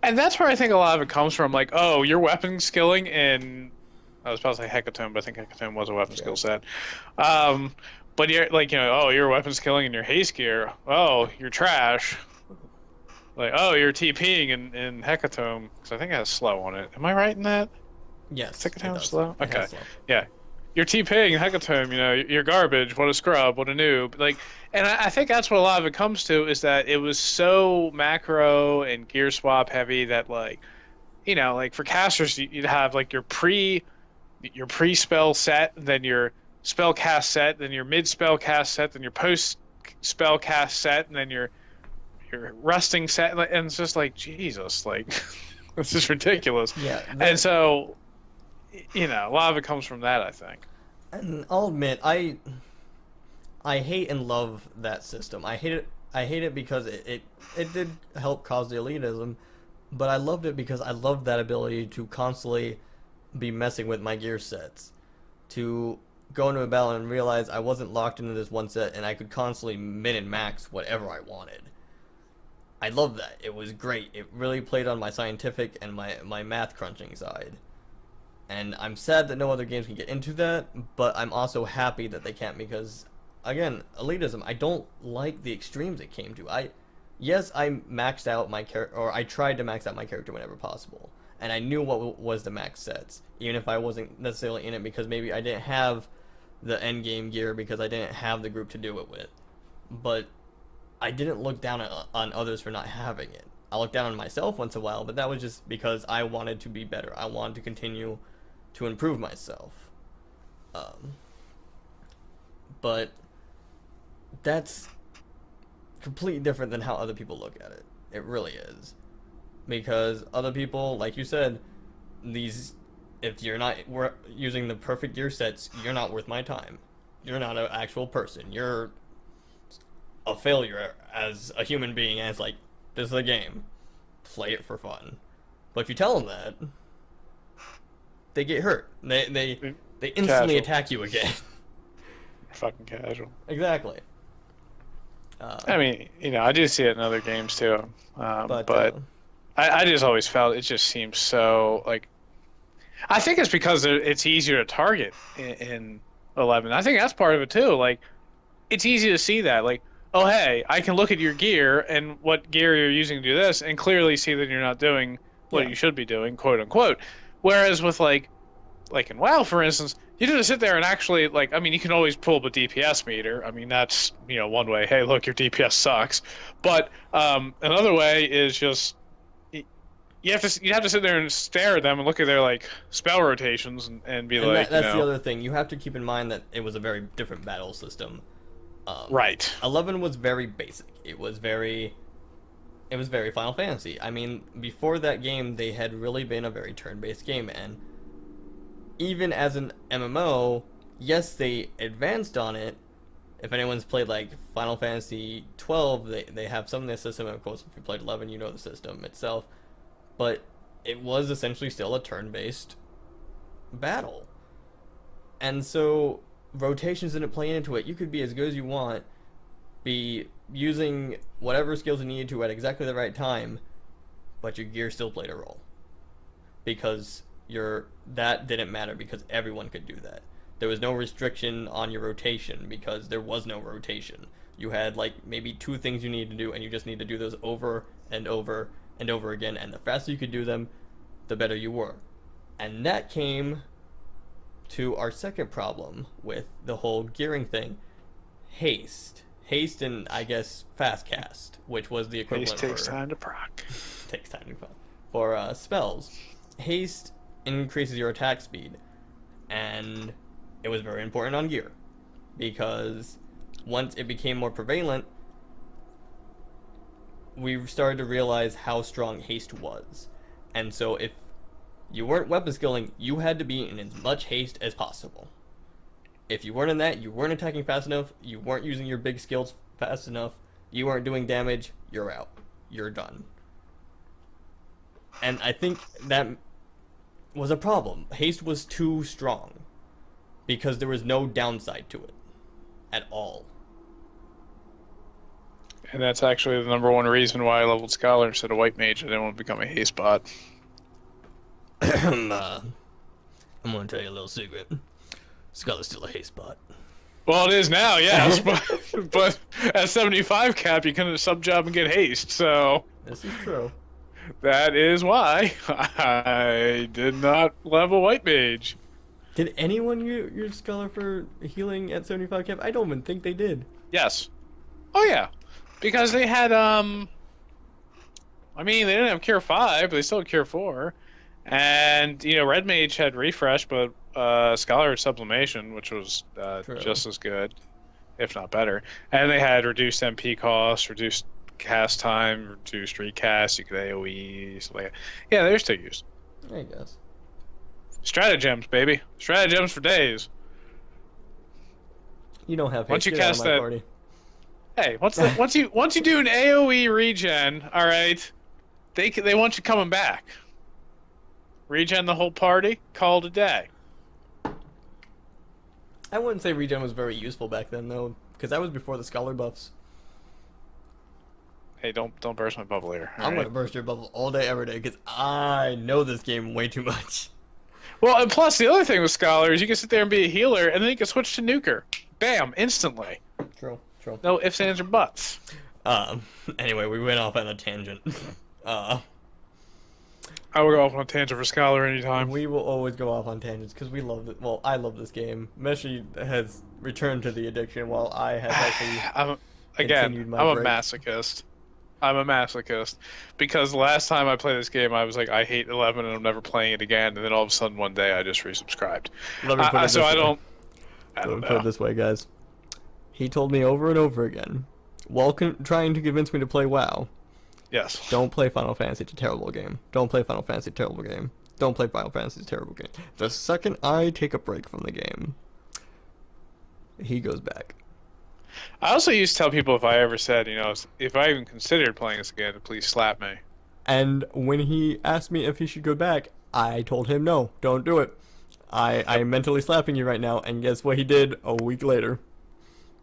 And that's where I think a lot of it comes from. Like, oh, your weapon skilling in... I was about to say Hecatome, but I think Hecatome was a weapon skill set. But you're like, oh, your weapon skilling in your haste gear. Oh, you're trash. Like, oh, you're TPing in Hecatome. Because I think it has slow on it. Am I right in that? Yes. Hecatome's slow? Okay. Slow. Yeah. You're TPing Hecatome, you're garbage. What a scrub. What a noob. Like... And I think that's what a lot of it comes to, is that it was so macro and gear swap heavy that, like, like for casters, you'd have like your pre spell set, then your spell cast set, then your mid spell cast set, then your post spell cast set, and then your resting set, and it's just like Jesus, like this is ridiculous. Yeah, And so, a lot of it comes from that, I think. and I'll admit, I hate and love that system. I hate it. I hate it because it did help cause the elitism, but I loved it because I loved that ability to constantly be messing with my gear sets, to go into a battle and realize I wasn't locked into this one set and I could constantly min and max whatever I wanted. I loved that. It was great. It really played on my scientific and my math crunching side. And I'm sad that no other games can get into that, but I'm also happy that they can't because, again, elitism, I don't like the extremes it came to. Yes, I maxed out my character, or I tried to max out my character whenever possible. And I knew what was the max sets, even if I wasn't necessarily in it because maybe I didn't have the end game gear because I didn't have the group to do it with. But I didn't look down on others for not having it. I looked down on myself once in a while, but that was just because I wanted to be better. I wanted to continue to improve myself. But that's completely different than how other people look at it. It really is. Because other people, like you said, if you're not using the perfect gear sets, you're not worth my time. You're not an actual person. You're a failure as a human being, and it's like, this is a game. Play it for fun. But if you tell them that, they get hurt. They instantly attack you again. Fucking casual. Exactly. I mean, I do see it in other games too. But I just always felt it just seems so like. I think it's because it's easier to target in 11. I think that's part of it too. Like, it's easy to see that. Like, oh hey, I can look at your gear and what gear you're using to do this, and clearly see that you're not doing what you should be doing, quote unquote. Whereas with like in WoW, for instance, you just sit there and actually I mean, you can always pull up a DPS meter. I mean, that's one way. Hey, look, your DPS sucks. But another way is just you have to sit there and stare at them and look at their spell rotations and be like, that's the other thing. You have to keep in mind that it was a very different battle system. Right. 11 was very basic. It was very Final Fantasy. I mean, before that game, they had really been a very turn-based game, and even as an MMO, yes, they advanced on it. If anyone's played Final Fantasy 12, they have some of the system, and of course, if you played 11, you know the system itself. But it was essentially still a turn-based battle. And so rotations didn't play into it. You could be as good as you want, be using whatever skills you needed to at exactly the right time, but your gear still played a role. Because that didn't matter because everyone could do that. There was no restriction on your rotation because there was no rotation. You had maybe 2 things you needed to do, and you just need to do those over and over and over again, and the faster you could do them, the better you were. And that came to our second problem with the whole gearing thing. Haste and I guess fast cast, which was the equivalent. Haste takes time to proc. Takes time to proc. For spells, haste increases your attack speed, and it was very important on gear because once it became more prevalent, we started to realize how strong haste was. And so if you weren't weapon skilling, you had to be in as much haste as possible. If you weren't in that, you weren't attacking fast enough, you weren't using your big skills fast enough, you weren't doing damage, you're out. You're done. And I think that was a problem. Haste was too strong because there was no downside to it at all. And that's actually the number one reason why I leveled Scholar instead of White Mage. I didn't want to become a haste bot. I'm gonna tell you a little secret. Scholar's still a haste bot. Well, it is now, yes, but at 75 cap, you can sub job and get haste. So this is true. That is why I did not level White Mage. Did anyone use Scholar for healing at 75 cap? I don't even think they did. Yes. Oh yeah, because they had I mean, they didn't have Cure 5, but they still had Cure 4. And, Red Mage had Refresh, but Scholar Sublimation, which was True. just as good, if not better. And they had reduced MP cost, reduced cast time, reduced recast. You could AOE. So like, yeah, there's two use. I guess. Stratagems, baby. Stratagems for days. You don't have Once haste. you Get out of cast my that, party. hey, once you do an AOE regen, all right, they want you coming back. Regen the whole party, call it a day. I wouldn't say regen was very useful back then, though, because that was before the scholar buffs. Hey, don't burst my bubble here. I'm gonna burst your bubble all day, every day, because I know this game way too much. Well, and plus the other thing with Scholar is you can sit there and be a healer, and then you can switch to Nuker. Bam, instantly. True. No ifs, ands, or buts. Anyway, we went off on a tangent. I will go off on a tangent for Scholar anytime. We will always go off on tangents because we love it. Well, I love this game. Meshi has returned to the addiction while I have actually continued my I'm break. a masochist. I'm a masochist because the last time I played this game, I was like, I hate 11 and I'm never playing it again. And then all of a sudden, one day, I just resubscribed. Let me put it this so way. I don't Let me know. put it this way, guys. He told me over and over again, while trying to convince me to play WoW, Yes. don't play Final Fantasy, it's a terrible game. Don't play Final Fantasy, terrible game. Don't play Final Fantasy, it's a terrible game. The second I take a break from the game, he goes back. I also used to tell people if I ever said, if I even considered playing this again, to please slap me. And when he asked me if he should go back, I told him no, don't do it. I'm mentally slapping you right now, and guess what he did a week later?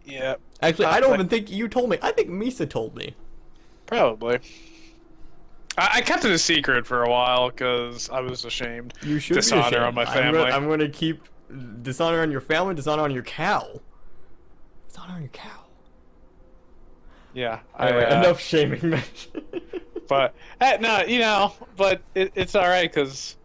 Yeah. Actually, I don't even think you told me. I think Misa told me. Probably. I kept it a secret for a while because I was ashamed. You should Dishonor be ashamed. on my family. I'm going to keep dishonor on your family, dishonor on your cow. Dishonor on your cow. Yeah. Anyway, enough shaming, man. But no, but it's all right because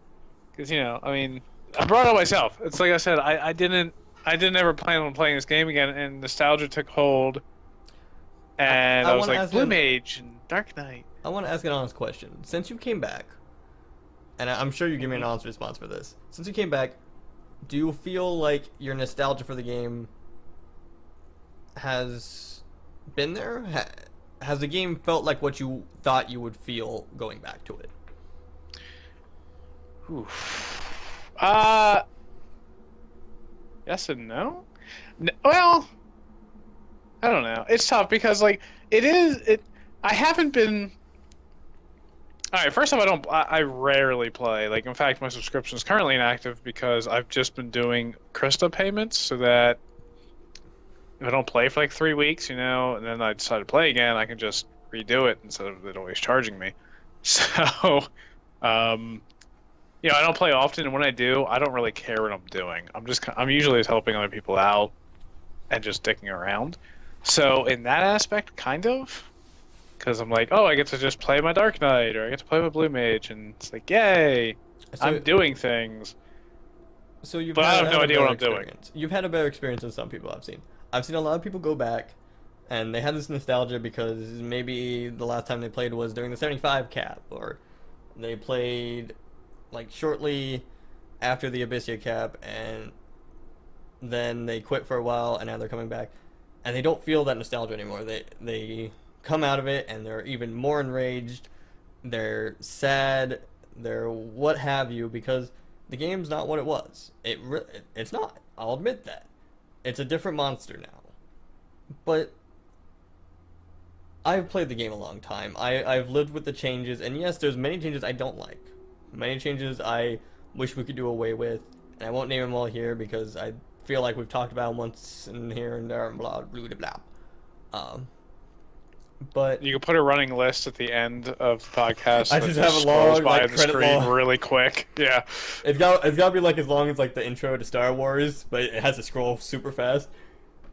I mean, I brought it on myself. It's like I said, I didn't ever plan on playing this game again, and nostalgia took hold, and I was like, Blue Mage and Dark Knight. I want to ask an honest question. Since you came back, and I'm sure you give me an honest response for this. Since you came back, do you feel like your nostalgia for the game has been there? Has the game felt like what you thought you would feel going back to it? Yes and no. Well, I don't know. It's tough because I haven't been. All right. First off, I rarely play. Like, in fact, my subscription is currently inactive because I've just been doing Krista payments so that if I don't play for like 3 weeks, and then I decide to play again, I can just redo it instead of it always charging me. So, I don't play often, and when I do, I don't really care what I'm doing. I'm usually just helping other people out and just dicking around. So in that aspect, kind of, because I'm like, oh, I get to just play my Dark Knight, or I get to play my Blue Mage, and it's like, yay, I'm doing things. So but I have no idea what I'm doing. You've had a better experience than some people I've seen. I've seen a lot of people go back, and they had this nostalgia because maybe the last time they played was during the 75 cap, or they played like shortly after the Abyssia cap, and then they quit for a while, and now they're coming back, and they don't feel that nostalgia anymore. They come out of it, and they're even more enraged. They're sad. They're what have you, because the game's not what it was. It's not. I'll admit that. It's a different monster now. But I've played the game a long time. I've lived with the changes, and yes, there's many changes I don't like. Many changes I wish we could do away with, and I won't name them all here because I feel like we've talked about them once and here and there and blah blah blah blah. But you can put a running list at the end of the podcast. I just have a long by like the credit screen log. really quick. Yeah, it's got to be like as long as like the intro to Star Wars, but it has to scroll super fast.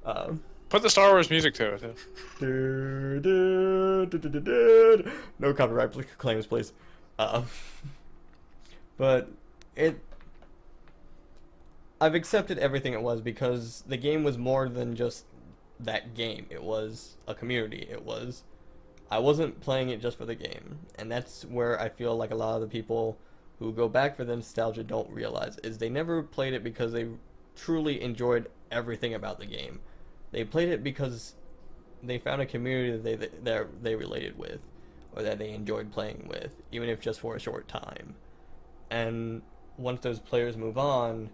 Put the Star Wars music to it. No copyright claims, please. But I've accepted everything it was because the game was more than just that game. It was a community. I wasn't playing it just for the game, and that's where I feel like a lot of the people who go back for the nostalgia don't realize is they never played it because they truly enjoyed everything about the game. They played it because they found a community that they related with, or that they enjoyed playing with, even if just for a short time. And once those players move on,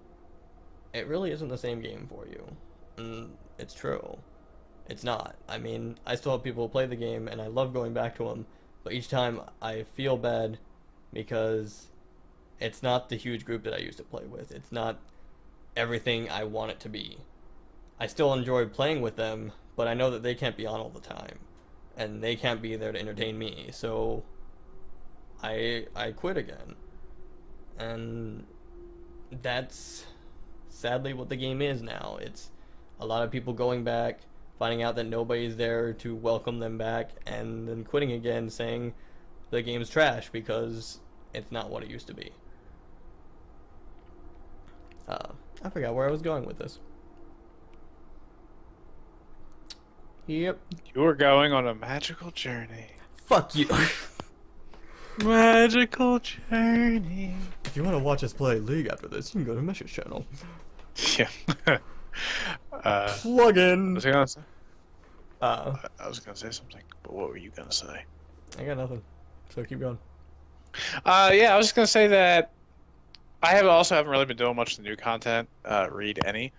it really isn't the same game for you. And it's true. It's not. I mean, I still have people play the game, and I love going back to them, but each time I feel bad because it's not the huge group that I used to play with. It's not everything I want it to be. I still enjoy playing with them, but I know that they can't be on all the time, and they can't be there to entertain me, so I quit again. And that's sadly what the game is now. It's a lot of people going back, finding out that nobody's there to welcome them back, and then quitting again, saying the game's trash because it's not what it used to be. I forgot where I was going with this. Yep. You were going on a magical journey. Fuck you. Magical journey. If you want to watch us play League after this, you can go to Meshi's channel. Yeah. Plug in. Was I gonna say? I was gonna say something, but what were you gonna say? got nothing. So keep going. Yeah, I was just gonna say that I haven't really been doing much of the new content, read any,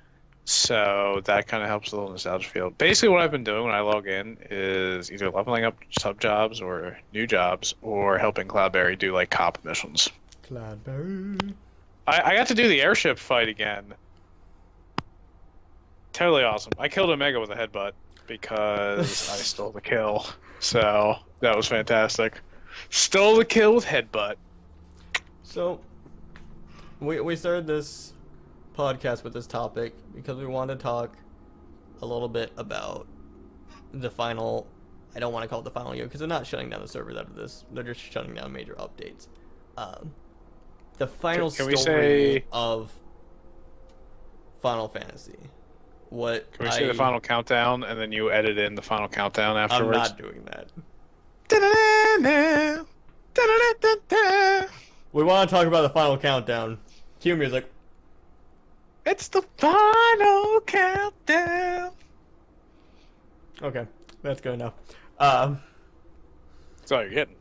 so that kind of helps a little nostalgia feel. Basically, what I've been doing when I log in is either leveling up sub jobs or new jobs, or helping Cloudberry do like cop missions. Cloudberry. I got to do the airship fight again. Totally awesome. I killed Omega with a headbutt because I stole the kill. So that was fantastic. Stole the kill with headbutt. So we started this podcast with this topic because we wanted to talk a little bit about the final. I don't want to call it the final year because they're not shutting down the servers after this. They're just shutting down major updates. The final Can we story say- of Final Fantasy. What Can we say the final countdown and then you edit in the final countdown I'm afterwards? not doing that. Da-da-da-da, da-da-da-da-da. We want to talk about the final countdown. Cue music. It's the final countdown. Okay, that's good enough. That's all you're getting.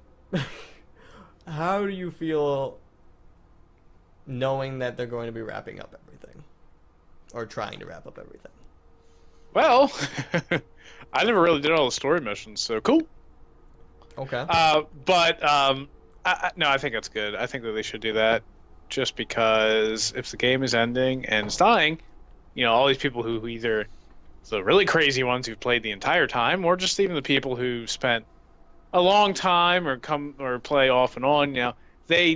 How do you feel knowing that they're going to be wrapping up everything? Or trying to wrap up everything? Well, I never really did all the story missions, so cool. Okay. No, I think that's good. I think that they should do that, just because if the game is ending and it's dying, all these people who either the really crazy ones who've played the entire time, or just even the people who spent a long time or come or play off and on, they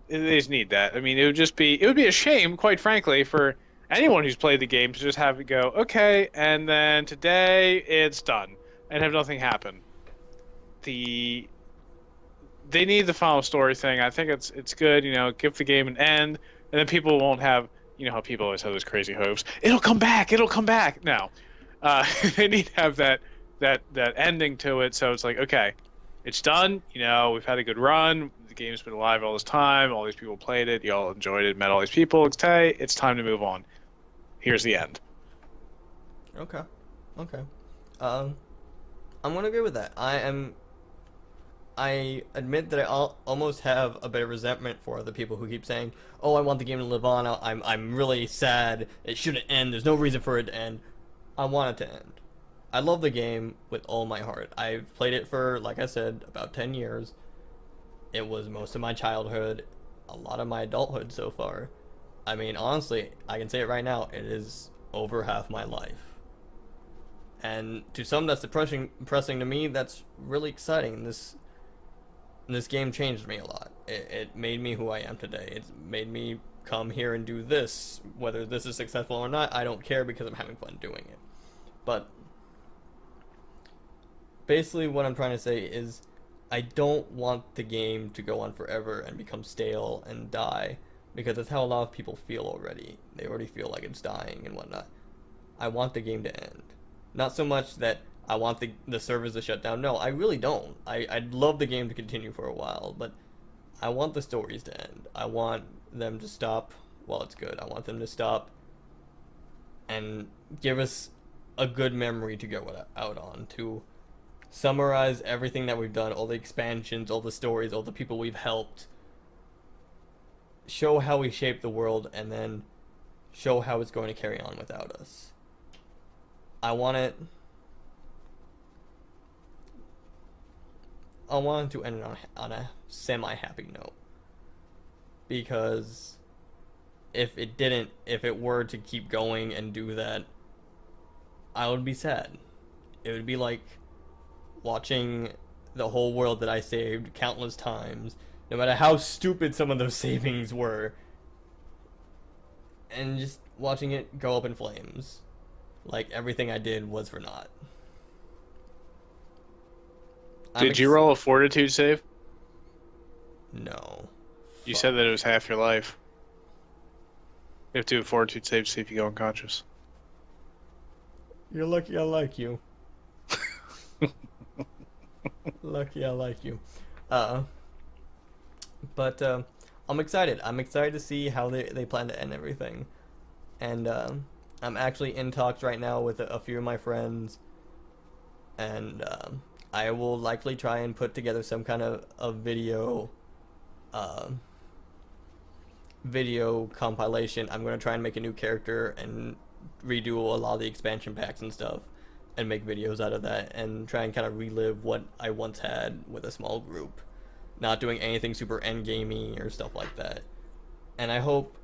just need that. I mean, it would be a shame, quite frankly, for anyone who's played the game to just have it go, okay, and then today it's done, and have nothing happen. They need the final story thing. I think it's good, give the game an end, and then people won't have, how people always have those crazy hopes. It'll come back. No, they need to have that ending to it. So it's like, okay, it's done. We've had a good run. The game's been alive all this time. All these people played it. Y'all enjoyed it. Met all these people. It's time to move on. Here's the end. Okay. I'm gonna agree with that. I admit that I almost have a bit of resentment for the people who keep saying, "Oh, I want the game to live on. I'm really sad. It shouldn't end. There's no reason for it to end." I want it to end. I love the game with all my heart. I've played it for, like I said, about 10 years. It was most of my childhood, a lot of my adulthood so far. I mean, honestly, I can say it right now, it is over half my life. And to some that's depressing to me, that's really exciting. This game changed me a lot. It made me who I am today. It's made me come here and do this. Whether this is successful or not, I don't care because I'm having fun doing it. But basically what I'm trying to say is I don't want the game to go on forever and become stale and die, because that's how a lot of people feel already. They already feel like it's dying and whatnot. I want the game to end. Not so much that I want the servers to shut down. No, I really don't. I'd love the game to continue for a while, but I want the stories to end. I want them to stop while it's good. I want them to stop and give us a good memory to go out on, to summarize everything that we've done, all the expansions, all the stories, all the people we've helped, show how we shaped the world, and then show how it's going to carry on without us. I want it to end on a semi-happy note, because if it were to keep going and do that, I would be sad. It would be like watching the whole world that I saved countless times, no matter how stupid some of those savings were, and just watching it go up in flames, like everything I did was for naught. Did you roll a fortitude save? No. You Fuck. said that it was half your life. You have to do a fortitude save to see if you go unconscious. You're lucky I like you. Lucky I like you. But I'm excited. I'm excited to see how they plan to end everything. And I'm actually in talks right now with a few of my friends. And I will likely try and put together some kind of a video compilation. I'm going to try and make a new character and redo a lot of the expansion packs and stuff, and make videos out of that, and try and kind of relive what I once had with a small group, not doing anything super endgamey or stuff like that. And I hope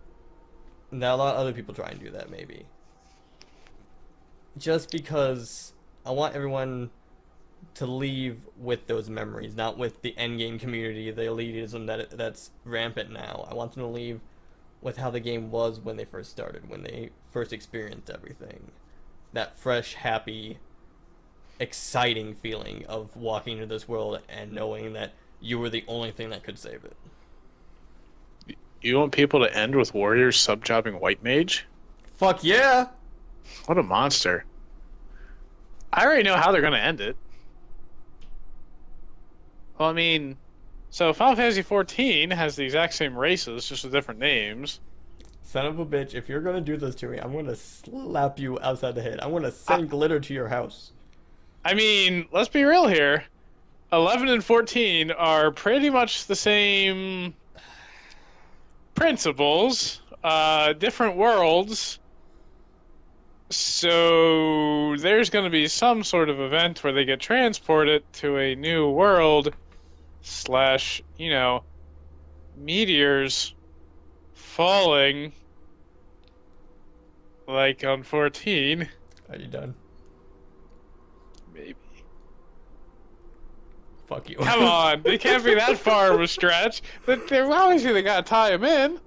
that a lot of other people try and do that, maybe, just because I want everyone to leave with those memories, not with the endgame community, the elitism that's rampant now. I want them to leave with how the game was when they first started, when they first experienced everything. That fresh, happy, exciting feeling of walking into this world and knowing that you were the only thing that could save it. You want people to end with warriors sub-jobbing white mage? Fuck yeah! What a monster. I already know how they're going to end it. Well, I mean, so Final Fantasy XIV has the exact same races, just with different names. Son of a bitch, if you're gonna do this to me, I'm gonna slap you outside the head. I'm gonna send glitter to your house. I mean, let's be real here. 11 and 14 are pretty much the same principles, different worlds. So there's going to be some sort of event where they get transported to a new world / meteors falling like on 14. Are you done? Maybe. Fuck you. Come on, they can't be that far of a stretch. But they're obviously they gotta tie them in.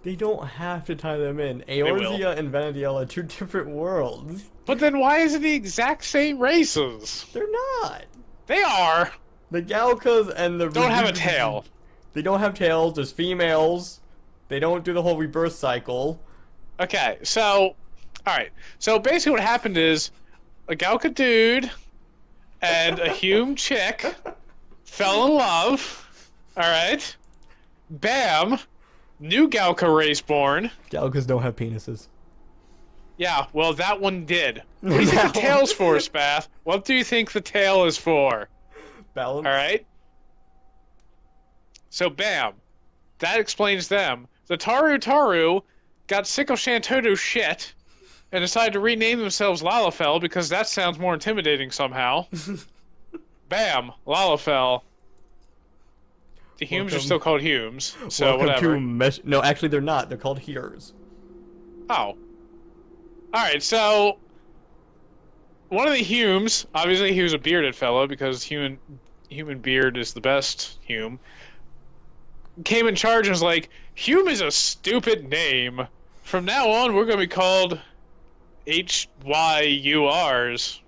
They don't have to tie them in. will. Eorzea and Vana'diel are two different worlds. But then why is it the exact same races? They're not. They are. The Galkas and the Don't have a tail. They don't have tails. There's females. They don't do the whole rebirth cycle. Okay, so, alright. So basically what happened is a Galka dude and a Hume chick fell in love. Alright? Bam! New Galka race born. Galkas don't have penises. Yeah, well, that one did. What do you think the tail's for, Spath? What do you think the tail is for? Balance. Alright? So, bam. That explains them. The Taru got sick of Shantoto's shit and decided to rename themselves Lalafell because that sounds more intimidating somehow. Bam. Lalafell. The Humes are still called Humes, so whatever. To Mesh. No, actually, they're not. They're called Hears. Oh. Alright, so one of the Humes, obviously he was a bearded fellow because human beard is the best Hume, came in charge and was like, Hume is a stupid name. From now on, we're going to be called HYURs.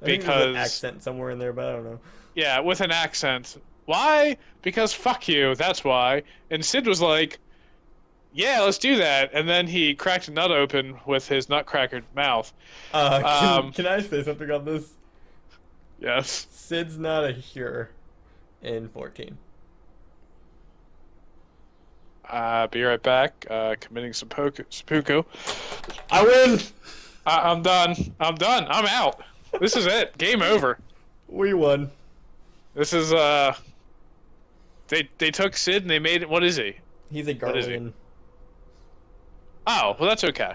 I think there's an accent somewhere in there, but I don't know. Yeah, with an accent. Why? Because fuck you, that's why. And Sid was like, yeah, let's do that. And then he cracked a nut open with his nutcrackered mouth. Can I say something on this? Yes. Sid's not a Hear in 14. Be right back. Committing seppuku. I win! I'm done. I'm done. I'm out. This is it. Game over. We won. This is They took Sid and they made it. What is he? He's a What is he? guardian. Oh, well, that's okay.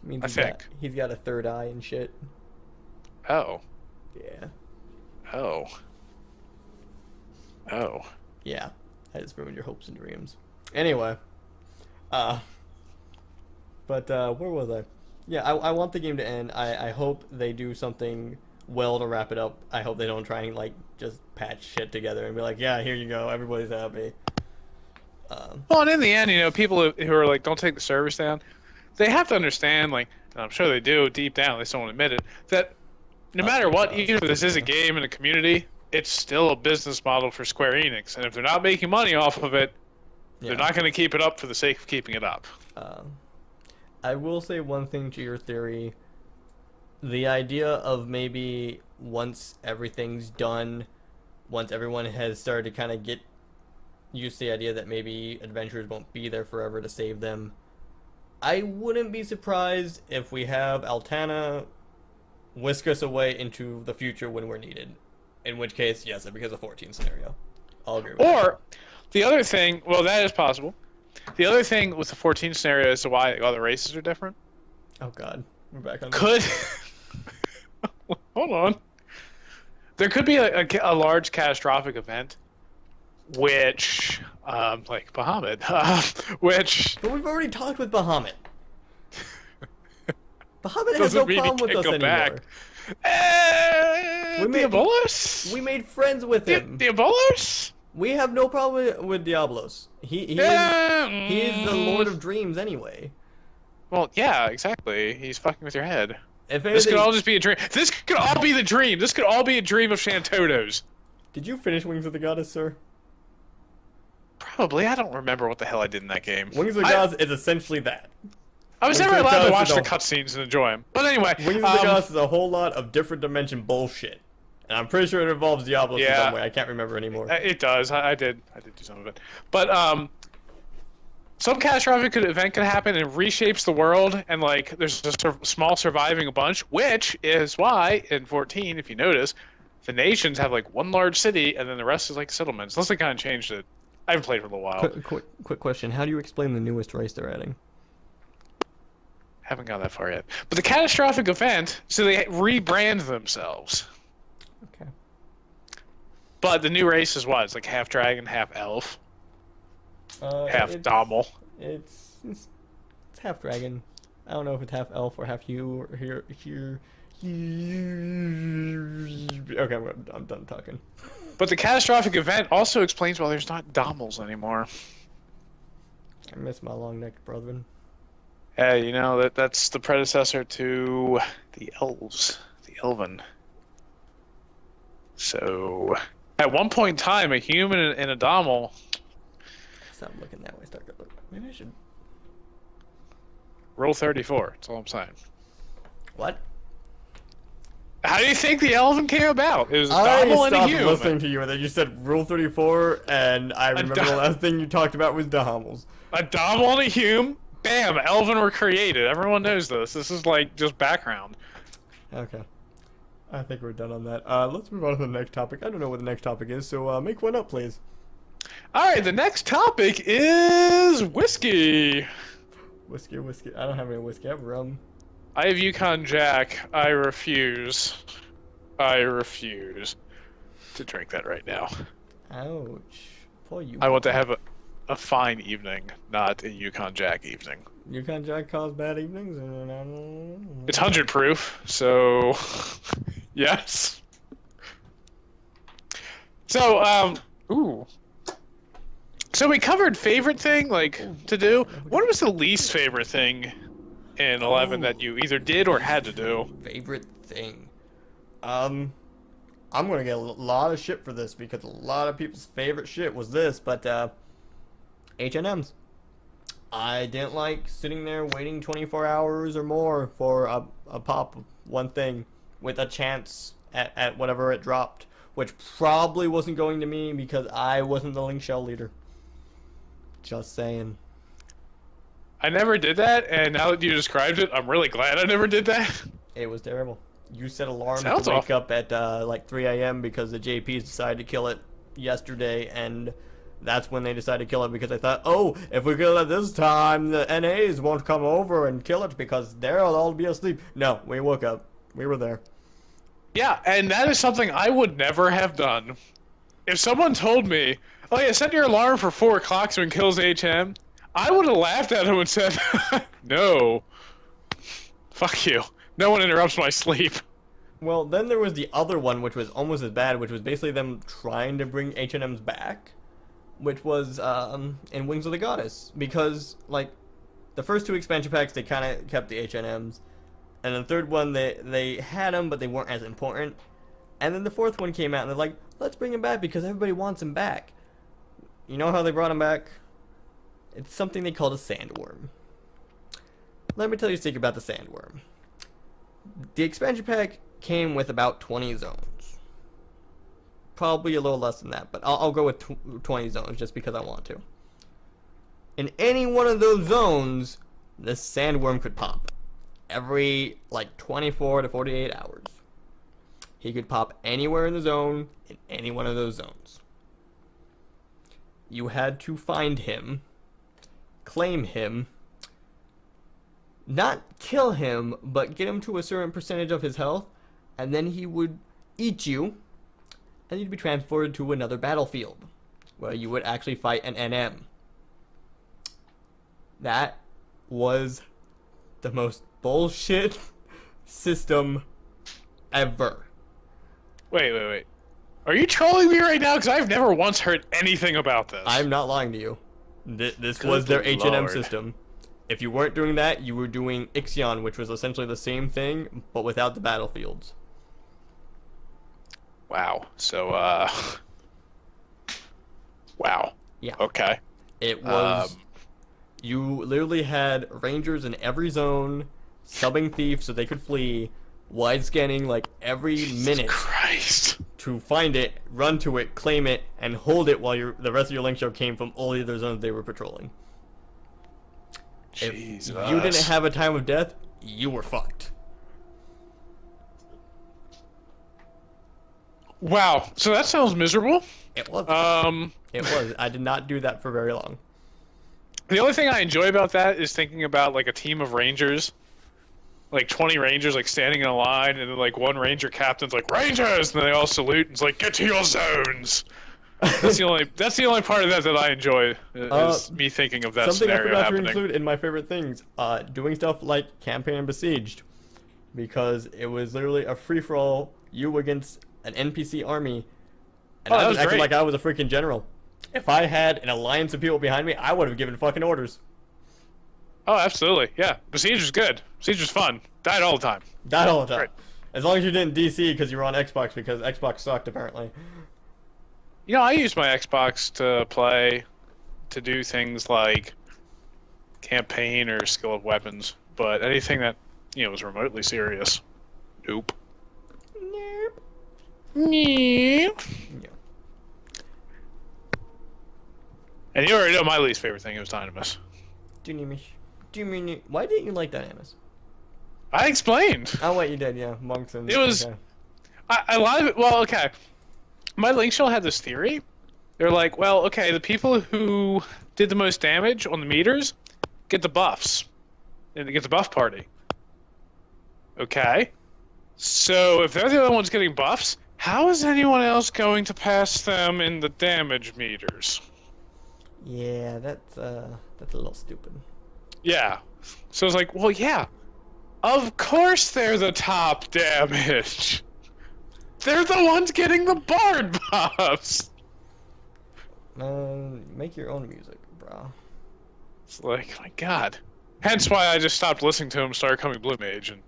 Means I think. he's got a third eye and shit. Oh. Yeah. Oh. Oh. Yeah. I just ruined your hopes and dreams. Anyway. But where was I? Yeah, I want the game to end. I hope they do something well to wrap it up. I hope they don't try and, like, just patch shit together and be like, yeah, here you go, everybody's happy. Well, and in the end, you know, people who are like, don't take the servers down, they have to understand, like, and I'm sure they do deep down, they just don't admit it, that no matter what, even if this is a game in a community, it's still a business model for Square Enix. And if they're not making money off of it, they're not going to keep it up for the sake of keeping it up. I will say one thing to your theory. The idea of maybe once everything's done, once everyone has started to kind of get used to the idea that maybe adventurers won't be there forever to save them, I wouldn't be surprised if we have Altana whisk us away into the future when we're needed. In which case, yes, it becomes a 14 scenario. I'll agree with that. Or, the other thing, well, that is possible. The other thing with the 14 scenario as to why all the races are different. Oh god, we're back on Could... Hold on. There could be a large catastrophic event, which, like Bahamut, which... But we've already talked with Bahamut. Bahamut has Doesn't no mean he problem with can't us go anymore. back. Diabolos? We made friends with him. Diabolos? We have no problem with Diablos. He is the Lord of Dreams anyway. Well, yeah, exactly. He's fucking with your head. If This anything, could all just be a dream. This could all be the dream. This could all be a dream of Shantoto's. did you finish Wings of the Goddess, sir? Probably. I don't remember what the hell I did in that game. Wings of the Goddess is essentially that. I was Wings never of the allowed to Goddess watch is the cutscenes and enjoy them. But anyway, Wings of the Goddess is a whole lot of different dimension bullshit. And I'm pretty sure it involves Diablos in some way. I can't remember anymore. It does. I did do some of it. But some catastrophic event could happen and reshapes the world, and like there's a small surviving bunch, which is why in 14, if you notice, the nations have like one large city, and then the rest is like settlements. Unless they kind of changed it. I haven't played for a little while. Quick question. How do you explain the newest race they're adding? Haven't gone that far yet. But the catastrophic event, so they rebrand themselves. Okay. But the new race is what? It's like half dragon, half elf, half Dommel. It's half dragon. I don't know if it's half elf or half hue or here. Okay, I'm done talking. But the catastrophic event also explains why there's not Dommels anymore. I miss my long-necked brethren. Hey, you know that's the predecessor to the elves, the elven. So, at one point in time, a human and a Dommel. Stop looking that way. Start to look. Maybe I should. Rule 34. That's all I'm saying. What? How do you think the elven came about? It was a I Dommel and a stopped human. listening to you, and then you said Rule 34, and I remember the last thing you talked about was Dommels. A Dommel and a human. Bam! Elven were created. Everyone knows this. This is like just background. Okay. I think we're done on that. Let's move on to the next topic. I don't know what the next topic is, so make one up, please. Alright, the next topic is whiskey. Whiskey. I don't have any whiskey. I have rum. I have Yukon Jack. I refuse to drink that right now. Ouch. Poor you. I want to have a fine evening, not a Yukon Jack evening. Yukon Jack cause bad evenings? It's 100 proof, so yes. So, ooh. So we covered favorite thing, like, to do. What was the least favorite thing in 11 that you either did or had to do? Favorite thing. I'm gonna get a lot of shit for this because a lot of people's favorite shit was this, but H&M's. I didn't like sitting there waiting 24 hours or more for a pop of one thing with a chance at whatever it dropped, which probably wasn't going to me because I wasn't the Link Shell leader. Just saying. I never did that, and now that you described it, I'm really glad I never did that. It was terrible. You set alarms Sounds to wake awful. up at like 3 a.m. because the JPs decided to kill it yesterday, and that's when they decided to kill it because they thought, oh, if we kill it this time, the NAs won't come over and kill it because they'll all be asleep. No, we woke up. We were there. Yeah, and that is something I would never have done. If someone told me, oh yeah, set your alarm for 4 o'clock so it kills HM, I would have laughed at him and said, no. Fuck you. No one interrupts my sleep. Well, then there was the other one, which was almost as bad, which was basically them trying to bring H&Ms back, which was in Wings of the Goddess, because like the first 2 expansion packs they kind of kept the H&Ms, and the third one they had them but they weren't as important, and then the fourth one came out and they're like, let's bring him back because everybody wants him back. You know how they brought him back? It's something they called a sandworm. Let me tell you a secret about the sandworm. The expansion pack came with about 20 zones. Probably a little less than that, but I'll go with 20 zones just because I want to. In any one of those zones, the sandworm could pop. Every like 24 to 48 hours. He could pop anywhere in the zone, in any one of those zones. You had to find him, claim him, not kill him, but get him to a certain percentage of his health, and then he would eat you, and you'd be transported to another battlefield, where you would actually fight an NM. That was the most bullshit system ever. Wait. Are you trolling me right now? Because I've never once heard anything about this. I'm not lying to you. This Good was their H&M Lord. system. If you weren't doing that, you were doing Ixion, which was essentially the same thing, but without the battlefields. Wow. So, wow. Yeah. Okay. It was... You literally had rangers in every zone, subbing thieves so they could flee, wide scanning like every minute Christ. to find it, run to it, claim it, and hold it while the rest of your link show came from all the other zones they were patrolling. Jesus. If you didn't have a time of death, you were fucked. Wow. So that sounds miserable. It was. It was. I did not do that for very long. The only thing I enjoy about that is thinking about like a team of rangers, like 20 rangers like standing in a line, and then like one ranger captain's like, Rangers, and then they all salute and it's like, get to your zones. That's the only part of that that I enjoy is me thinking of that Something I scenario forgot happening. to include in my favorite things, doing stuff like Campaign and Besieged, because it was literally a free-for-all, you against an NPC army, and I was acting great. like I was a freaking general. If I had an alliance of people behind me, I would have given fucking orders. Oh, absolutely. Yeah. Besiege was good. Besiege was fun. Died all the time. Died all the time. Great. As long as you didn't DC because you were on Xbox, because Xbox sucked apparently. You know, I use my Xbox to play, to do things like campaign or skill of weapons, but anything that, you know, was remotely serious, nope. Nope. Nope. Yeah. And you already know my least favorite thing was Dynamis. Why didn't you like Dynamis? I explained. Oh, wait, you did, yeah. Monks and... It was... Okay. I lied. Well, okay. My link show had this theory. They're like, well, okay, the people who did the most damage on the meters get the buffs. And they get the buff party. Okay. So if they're the only ones getting buffs, how is anyone else going to pass them in the damage meters? Yeah, that's a little stupid. Yeah. So it's like, well, yeah. Of course they're the top damage. They're the ones getting the bard buffs. Make your own music, bro. It's like, my god. Hence why I just stopped listening to him, started coming Blue Mage, and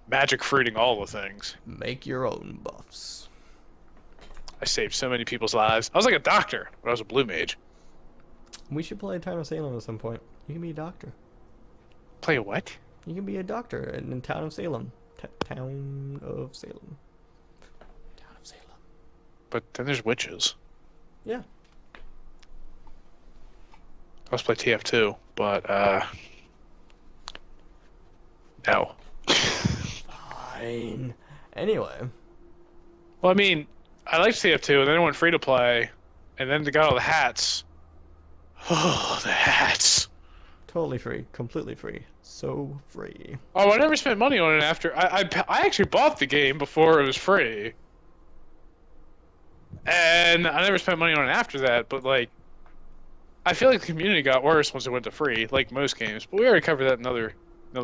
magic fruiting all the things. Make your own buffs. I saved so many people's lives. I was like a doctor when I was a Blue Mage. We should play Town of Salem at some point. You can be a doctor. Play a what? You can be a doctor in Town of Salem. Town of Salem. Town of Salem. But then there's witches. Yeah. Let's play TF2, but no. Fine. Anyway. Well, I mean, I liked TF2, and then it went free to play, and then they got all the hats. Oh, the hats. Totally free. Completely free. So free. Oh, I never spent money on it after. I actually bought the game before it was free. And I never spent money on it after that, but, like, I feel like the community got worse once it went to free, like most games. But we already covered that another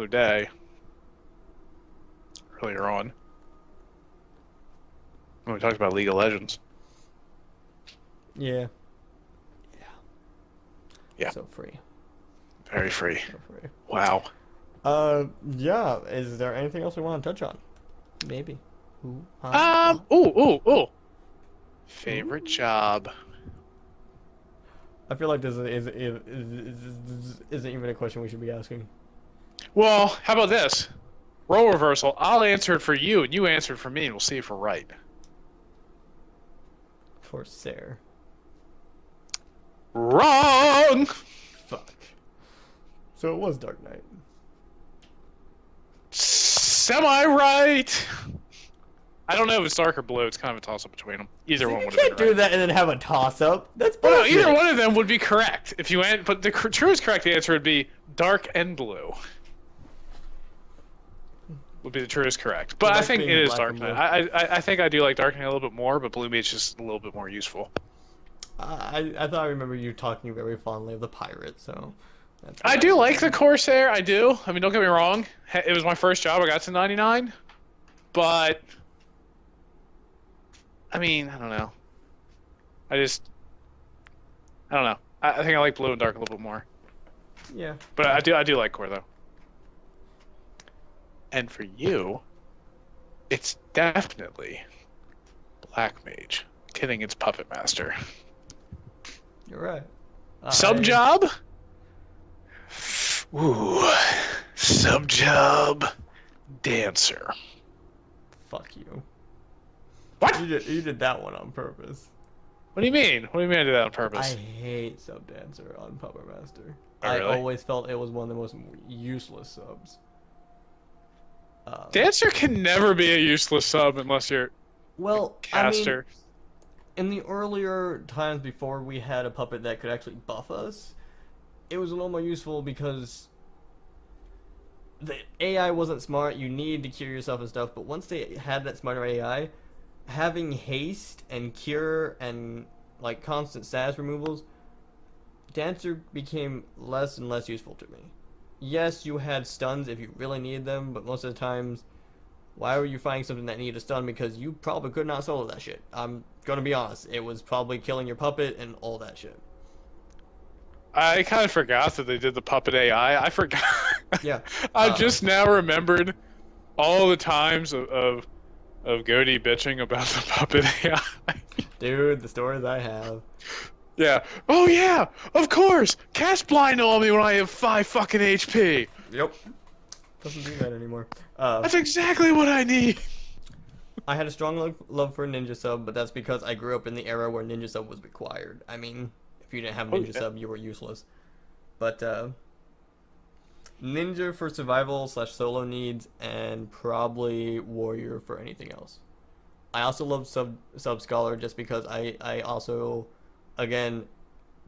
day. Earlier on. When we talked about League of Legends. Yeah. Yeah. So free. Very free. So free. Wow. Yeah. Is there anything else we want to touch on? Maybe. Ooh. Ooh. Favorite job. I feel like this isn't even a question we should be asking. Well, how about this? Role reversal. I'll answer it for you, and you answer it for me, and we'll see if we're right. Corsair. Wrong! Fuck. So it was Dark Knight. Semi-right! I don't know if it's dark or blue. It's kind of a toss-up between them. Either one would have been You can't do that and then have a toss-up. That's Well, no, bullshit. either one of them would be correct. If you went, but the truest correct answer would be dark and blue. Would be the truest correct. But I think it is Dark Knight. I think I do like Dark Knight a little bit more, but Blue Mage's just a little bit more useful. I thought I remember you talking very fondly of the pirate, so... That's I do like the Corsair, I do. I mean, don't get me wrong. It was my first job. I got to 99. But... I mean, I don't know. I don't know. I think I like Blue and Dark a little bit more. Yeah. But I do like Core, though. And for you, it's definitely Black Mage. Kidding, it's Puppet Master. You're right. Sub job? Ooh. Sub job. Dancer. Fuck you. What? You did that one on purpose. What do you mean? What do you mean I did that on purpose? I hate Sub Dancer on Puppet Master. Oh, really? I always felt it was one of the most useless subs. Dancer can never be a useless sub unless you're Well, caster. I mean, in the earlier times before we had a puppet that could actually buff us, it was a little more useful because the AI wasn't smart. You need to cure yourself and stuff. But once they had that smarter AI, having haste and cure and like constant status removals, Dancer became less and less useful to me. Yes, you had stuns if you really needed them, but most of the times, why were you finding something that needed a stun? Because you probably could not solo that shit. I'm gonna be honest. It was probably killing your puppet and all that shit. I kind of forgot that they did the puppet AI. I forgot. Yeah. I just now remembered all the times of Goaty bitching about the puppet AI. Dude, the stories I have. Yeah. Oh yeah. Of course. Cast blind on me when I have 5 fucking HP. Yep. Doesn't do that anymore. That's exactly what I need. I had a strong love for Ninja Sub, but that's because I grew up in the era where Ninja Sub was required. I mean, if you didn't have Ninja Sub, you were useless. But Ninja for survival / solo needs, and probably Warrior for anything else. I also love Sub Scholar just because I also, again,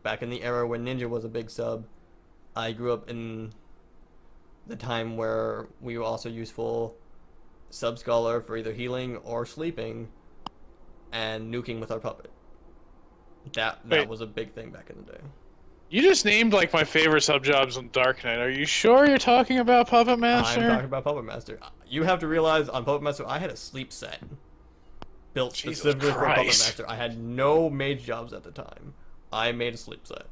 back in the era when Ninja was a big sub, I grew up in the time where we were also useful Sub Scholar for either healing or sleeping and nuking with our puppet. That was a big thing back in the day. You just named like my favorite sub jobs on Dark Knight. Are you sure you're talking about Puppet Master? I'm talking about Puppet Master. You have to realize on Puppet Master I had a sleep set built specifically for Puppet Master. I had no mage jobs at the time. I made a sleep set.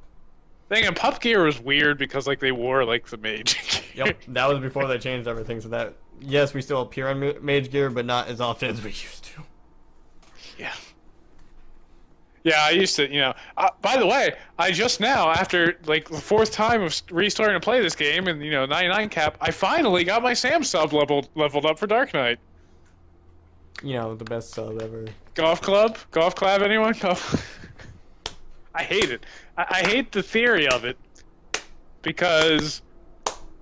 Thing and Pup Gear was weird because like they wore like the mage gear. Yep, that was before they changed everything. So that yes, we still appear on mage gear, but not as often as we used to. Yeah. Yeah, I used to, by the way, I just now, after like the 4th time of restarting to play this game and 99 cap, I finally got my Sam sub leveled up for Dark Knight. The best sub ever. Golf club, anyone? I hate it. I hate the theory of it. because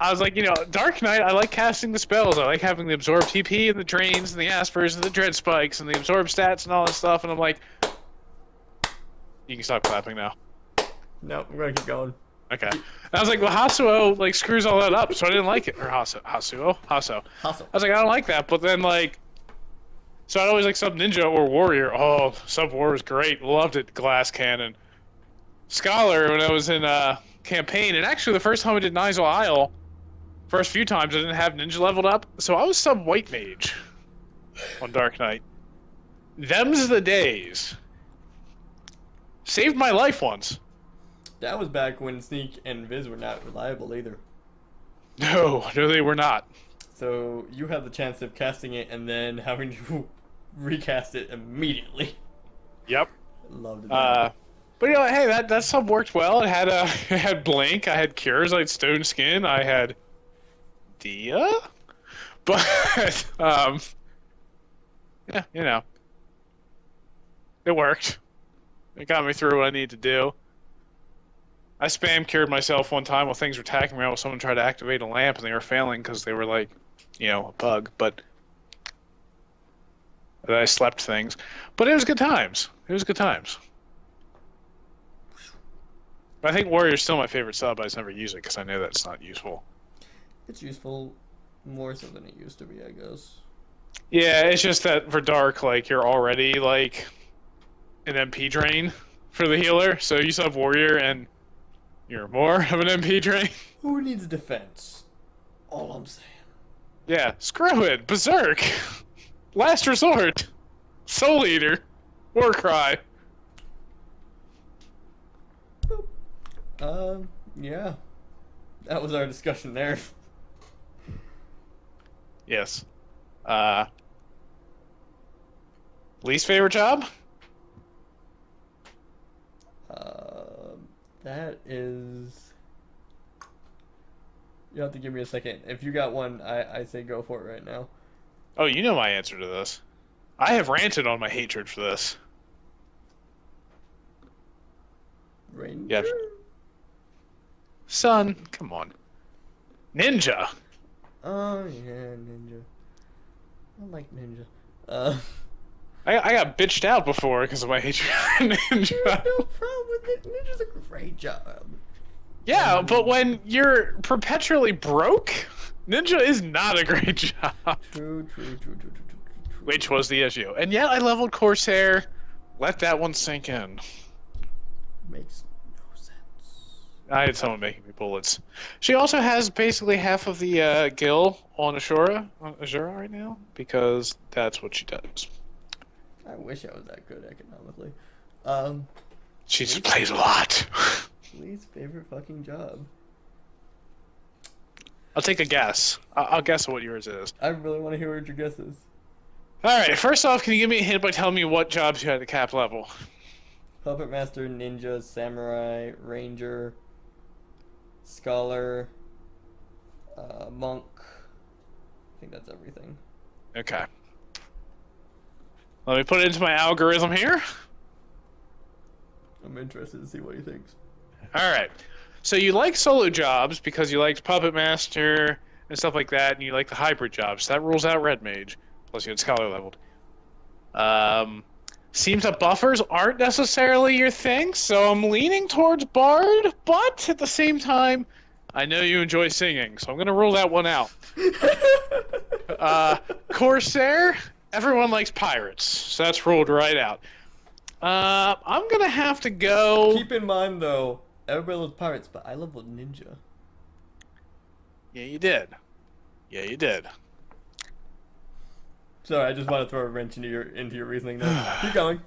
I was like, Dark Knight, I like casting the spells. I like having the absorb TP and the drains and the aspers and the dread spikes and the absorb stats and all this stuff. And I'm like, you can stop clapping now. No, I'm gonna keep going. Okay. And I was like, well, Hasuo like screws all that up, so I didn't like it. Or Haso. I was like, I don't like that. But then like, so I'd always like sub Ninja or Warrior. Oh, sub War was great. Loved it. Glass Cannon. Scholar when I was in campaign, and actually the first time I did Nigel Isle, first few times I didn't have Ninja leveled up, so I was sub White Mage on Dark Knight. Them's the days. Saved my life once. That was back when Sneak and Viz were not reliable either. No, they were not. So you had the chance of casting it and then having to recast it immediately. Yep. Loved it. But hey, that sub worked well. It had it had Blink, I had Cures, I had Stone Skin, I had Dia, but yeah, it worked. It got me through what I needed to do. I spam cured myself one time while things were attacking me. While someone tried to activate a lamp and they were failing because they were like, a bug. But I slept things. But it was good times. I think Warrior's still my favorite sub. I just never use it because I know that it's not useful. It's useful more so than it used to be, I guess. Yeah, it's just that for Dark, like, you're already, like, an MP drain for the healer. So you sub Warrior and you're more of an MP drain. Who needs defense? All I'm saying. Yeah, screw it. Berserk. Last Resort. Soul Eater. Warcry. Yeah. That was our discussion there. Yes. Least favorite job? That is... You have to give me a second. If you got one, I say go for it right now. Oh, you know my answer to this. I have ranted on my hatred for this. Ranger? Yeah. Son, come on. Ninja. Oh, yeah, Ninja. I like Ninja. I got bitched out before because of my hatred for Ninja. There's no problem with it. Ninja's a great job. Yeah, but when you're perpetually broke, Ninja is not a great job. True. Which was the issue. And yet I leveled Corsair. Let that one sink in. Makes no sense. I had someone making me bullets. She also has basically half of the gil on Azura right now, because that's what she does. I wish I was that good economically. She just plays a lot. Least favorite fucking job. I'll take a guess. I'll guess what yours is. I really want to hear what your guess is. Alright, first off, can you give me a hint by telling me what jobs you had at cap level? Puppet Master, Ninja, Samurai, Ranger, Scholar, Monk. I think that's everything. Okay. Let me put it into my algorithm here. I'm interested to see what he thinks. Alright. So you like solo jobs because you liked Puppet Master and stuff like that, and you like the hybrid jobs. That rules out Red Mage. Plus you had Scholar leveled. Seems that buffers aren't necessarily your thing, so I'm leaning towards Bard, but at the same time, I know you enjoy singing, so I'm going to rule that one out. Corsair, everyone likes pirates, so that's ruled right out. I'm going to have to go... Keep in mind, though, everybody loves pirates, but I love Ninja. Yeah, you did. Sorry, I just want to throw a wrench into your reasoning there. Keep going.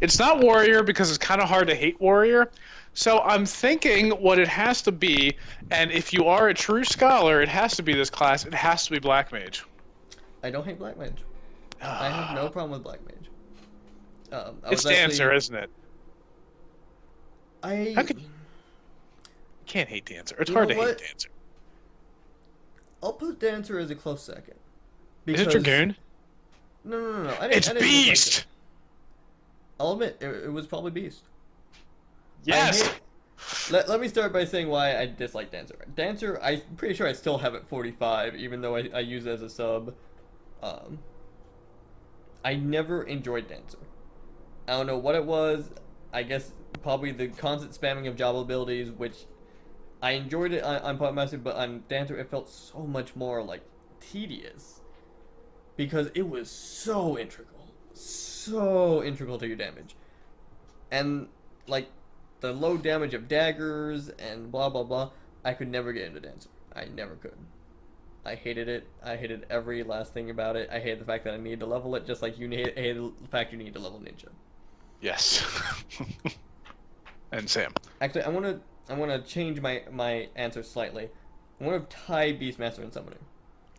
It's not Warrior because it's kind of hard to hate Warrior. So I'm thinking what it has to be, and if you are a true scholar, it has to be this class. It has to be Black Mage. I don't hate Black Mage. I have no problem with Black Mage. It's Dancer, isn't it? You can't hate Dancer. It's hard to hate Dancer. I'll put Dancer as a close second. Is it Dragoon? No. It's Beast! I'll admit, it was probably Beast. Yes! Let me start by saying why I dislike Dancer. Dancer, I'm pretty sure I still have it 45, even though I use it as a sub. Um, I never enjoyed Dancer. I don't know what it was. I guess probably the constant spamming of job abilities, which I enjoyed it on Puppet Master, but on Dancer it felt so much more like tedious because it was so integral to your damage, and like the low damage of daggers and blah blah blah. I could never get into Dancer. I never could. I hated it. I hated every last thing about it. I hated the fact that I needed to level it, just like you hated the fact you need to level Ninja. Yes. And Sam. Actually, I want to change my answer slightly. I want to tie Beastmaster and Summoner.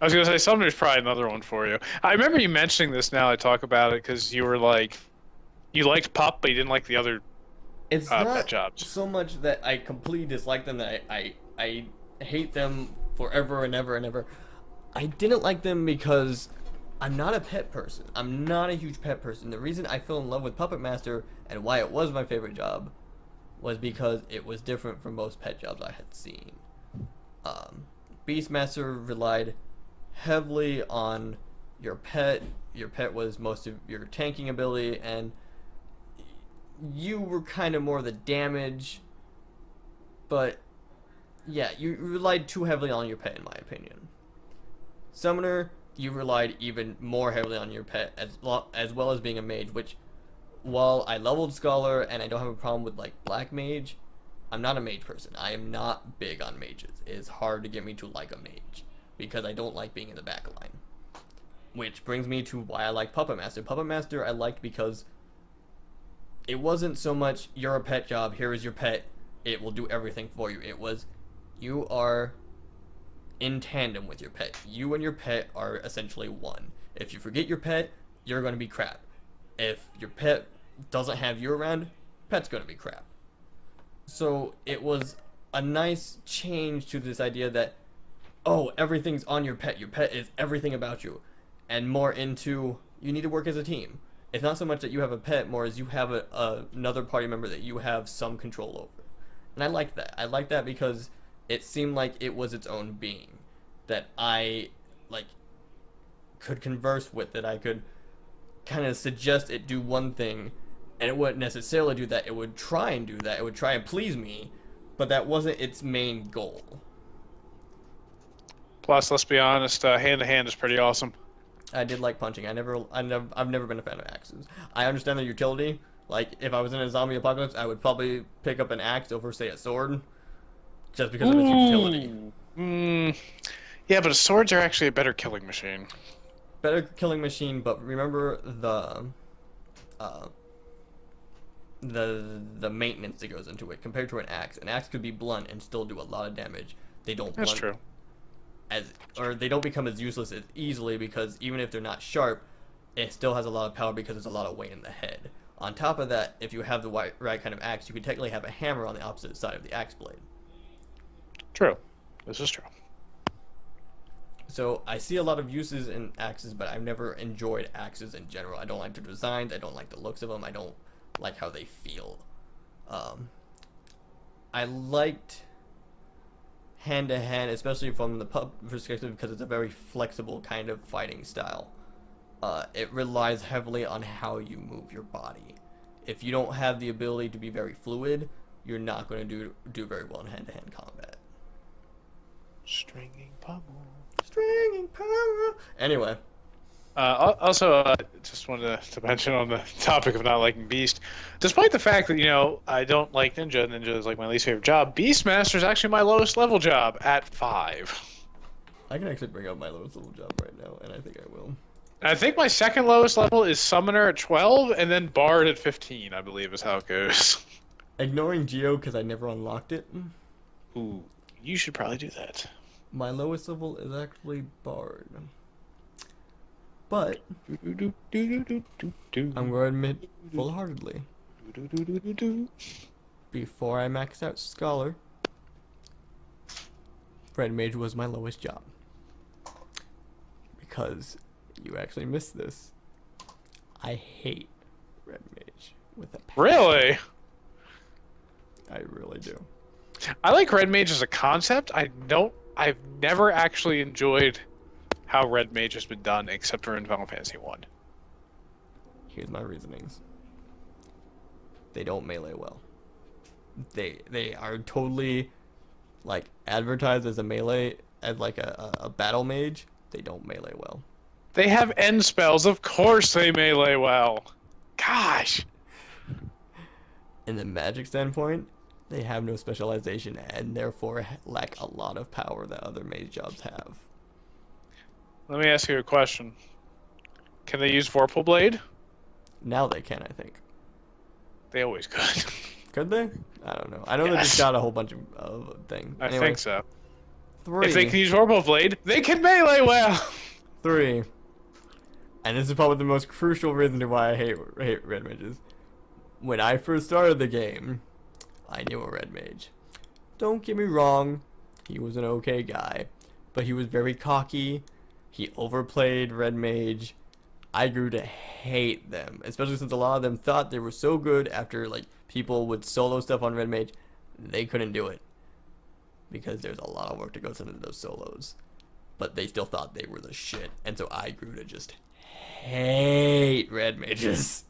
I was gonna say Summoner's probably another one for you. I remember you mentioning this now I talk about it because you were like, you liked Pup, but you didn't like the other It's pet not jobs. so much that I completely dislike them that I hate them forever and ever and ever. I didn't like them because I'm not a pet person. I'm not a huge pet person. The reason I fell in love with Puppet Master and why it was my favorite job was because it was different from most pet jobs I had seen. Beastmaster relied heavily on your pet. Your pet was most of your tanking ability, and you were kind of more the damage. But yeah, you relied too heavily on your pet, in my opinion. Summoner, you relied even more heavily on your pet, as well as being a mage, which, while I leveled Scholar and I don't have a problem with like Black Mage, I'm not a mage person. I am not big on mages. It is hard to get me to like a mage because I don't like being in the back line. Which brings me to why I like Puppet Master. Puppet Master I liked because it wasn't so much you're a pet job, here is your pet, it will do everything for you. It was you are in tandem with your pet. You and your pet are essentially one. If you forget your pet, you're going to be crap. If your pet doesn't have you around, pet's going to be crap. So it was a nice change to this idea that, oh, everything's on your pet. Your pet is everything about you. And more into, you need to work as a team. It's not so much that you have a pet, more as you have another party member that you have some control over. And I like that. I like that because it seemed like it was its own being. That I, like, could converse with. That I could kind of suggest it do one thing, and it wouldn't necessarily do that. It would try and do that. It would try and please me, but that wasn't its main goal. Plus, let's be honest, hand to hand is pretty awesome. I did like punching. I've never been a fan of axes. I understand their utility. Like, if I was in a zombie apocalypse, I would probably pick up an axe over, say, a sword, just because of its utility. Yeah, but swords are actually a better killing machine. Better killing machine, but remember the maintenance that goes into it compared to an axe. An axe could be blunt and still do a lot of damage. They don't. That's true. They don't become as useless as easily because even if they're not sharp, it still has a lot of power because there's a lot of weight in the head. On top of that, if you have the right kind of axe, you could technically have a hammer on the opposite side of the axe blade. True. This is true. So I see a lot of uses in axes, but I've never enjoyed axes in general. I don't like their designs. I don't like the looks of them. I don't like how they feel. I liked hand-to-hand, especially from the pub perspective, because it's a very flexible kind of fighting style. It relies heavily on how you move your body. If you don't have the ability to be very fluid, you're not going to do very well in hand-to-hand combat. Stringing pommel. Stringing power. Anyway. Also, just wanted to mention on the topic of not liking Beast, despite the fact that, I don't like Ninja, Ninja is like my least favorite job, Beastmaster is actually my lowest level job at 5. I can actually bring up my lowest level job right now, and I think I will. I think my second lowest level is Summoner at 12, and then Bard at 15, I believe is how it goes. Ignoring Geo because I never unlocked it. Ooh, you should probably do that. My lowest level is actually Bard. But I'm going to admit full-heartedly, before I maxed out Scholar, Red Mage was my lowest job. Because you actually missed this. I hate Red Mage with a passion. Really? I really do. I like Red Mage as a concept. I've never actually enjoyed how Red Mage has been done, except for in Final Fantasy 1. Here's my reasonings. They don't melee well. They are totally like advertised as a melee, as like a battle mage. They don't melee well. They have end spells. Of course they melee well. Gosh. In the magic standpoint, they have no specialization and therefore lack a lot of power that other mage jobs have. Let me ask you a question. Can they use Vorpal Blade? Now they can, I think. They always could. Could they? I don't know. I know they just got a whole bunch of things. I Anyway, think so. 3. If they can use Vorpal Blade, they can melee well. 3. And this is probably the most crucial reason to why I hate red mages. When I first started the game, I knew a red mage. Don't get me wrong, he was an okay guy, but he was very cocky. He overplayed red mage. I grew to hate them, especially since a lot of them thought they were so good after like people would solo stuff on red mage, they couldn't do it because there's a lot of work that goes into those solos. But they still thought they were the shit, and so I grew to just hate red mages.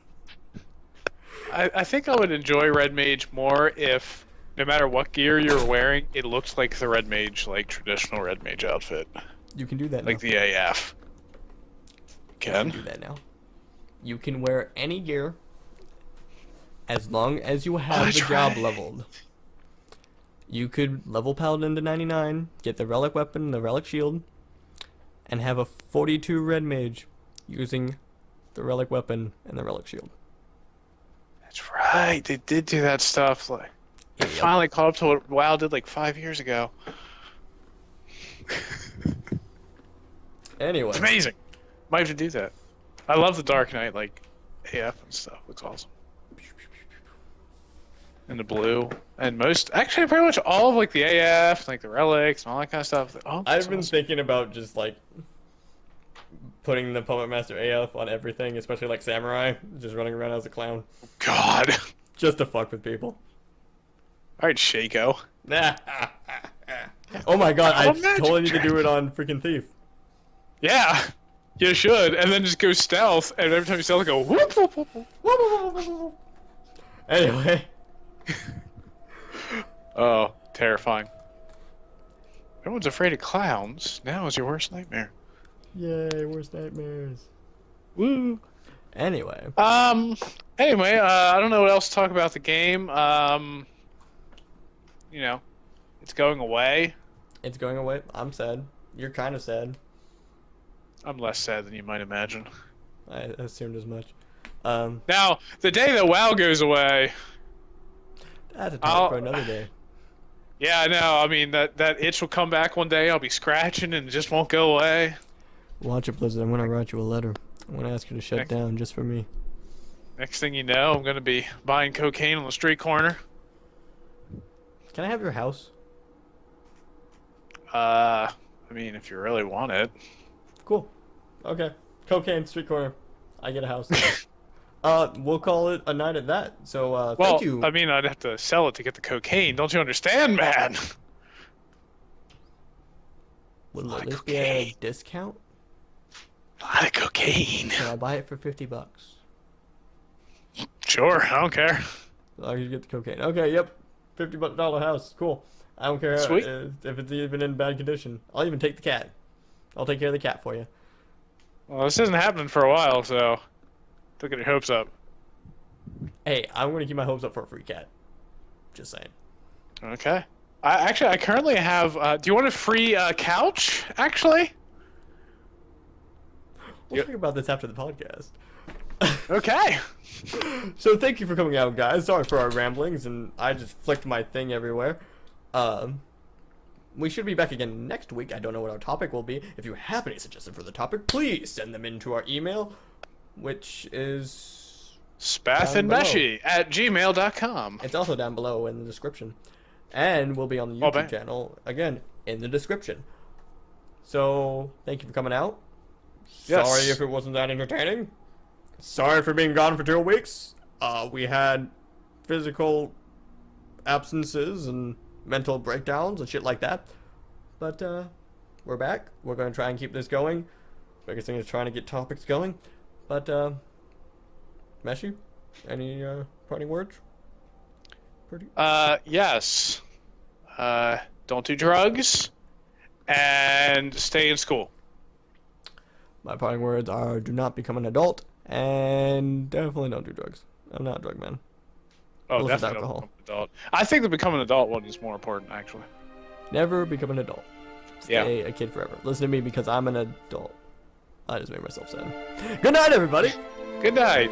I think I would enjoy Red Mage more if, no matter what gear you're wearing, it looks like the Red Mage, like traditional Red Mage outfit. You can do that like now. the AF. You can do that now. You can wear any gear as long as you have the job leveled. You could level Paladin to 99, get the Relic Weapon and the Relic Shield, and have a 42 Red Mage using the Relic Weapon and the Relic Shield. That's right. They did do that stuff. Like, Yep. finally caught up to what WoW did like 5 years ago. Anyway. It's amazing. Might have to do that. I love the Dark Knight, like AF and stuff. Looks awesome. And the blue. And actually pretty much all of like the AF, like the relics and all that kind of stuff. Oh, I've been thinking about just like putting the Puppet Master AF on everything, especially like Samurai, just running around as a clown. God. Just to fuck with people. Alright, Shaco. Oh my god, I Magic totally need to Dragon. do it on freaking Thief. Yeah. You should. And then just go stealth, and every time you stealth, go whoop, whoop, whoop, whoop. Anyway. Oh, terrifying. Everyone's afraid of clowns. Now is your worst nightmare. Yay, worst nightmares. Woo. Anyway. Anyway, I don't know what else to talk about the game. You know, it's going away. It's going away. I'm sad. You're kind of sad. I'm less sad than you might imagine. I assumed as much. Now, the day that WoW goes away... That's a topic for another day. Yeah, I know. I mean, that itch will come back one day. I'll be scratching and it just won't go away. Watch it, Blizzard. I'm going to write you a letter. I'm going to ask you to shut down just for me. Next thing you know, I'm going to be buying cocaine on the street corner. Can I have your house? I mean, if you really want it. Cool. Okay. Cocaine, street corner. I get a house. We'll call it a night at that. So, thank you. I mean, I'd have to sell it to get the cocaine. Don't you understand, man? Will this be a discount? A lot of cocaine. Can I buy it for $50? Sure, I don't care. As long as you get the cocaine. Okay, yep. $50 house. Cool. I don't care Sweet. if it's even in bad condition. I'll even take the cat. I'll take care of the cat for you. Well, this isn't happening for a while, so don't get your hopes up. Hey, I'm going to keep my hopes up for a free cat. Just saying. Okay. I currently have. Do you want a free couch? Actually. We'll talk about this after the podcast. Okay. So thank you for coming out, guys. Sorry for our ramblings, and I just flicked my thing everywhere. We should be back again next week. I don't know what our topic will be. If you have any suggestions for the topic, please send them into our email, which is spathandmeshi@gmail.com. It's also down below in the description. And we'll be on the YouTube channel, again, in the description. So, thank you for coming out. Yes. Sorry if it wasn't that entertaining. Sorry for being gone for 2 weeks. We had physical absences and mental breakdowns and shit like that. But we're back. We're gonna try and keep this going. Biggest thing is trying to get topics going. But Meshi, any parting words? Yes. Don't do drugs, and stay in school. My parting words are: do not become an adult, and definitely don't do drugs. I'm not a drug man. Oh, Illicit definitely don't alcohol. become an adult. I think the become an adult one is more important, actually. Never become an adult. Yeah. Stay a kid forever. Listen to me because I'm an adult. I just made myself sad. Good night, everybody. Good night.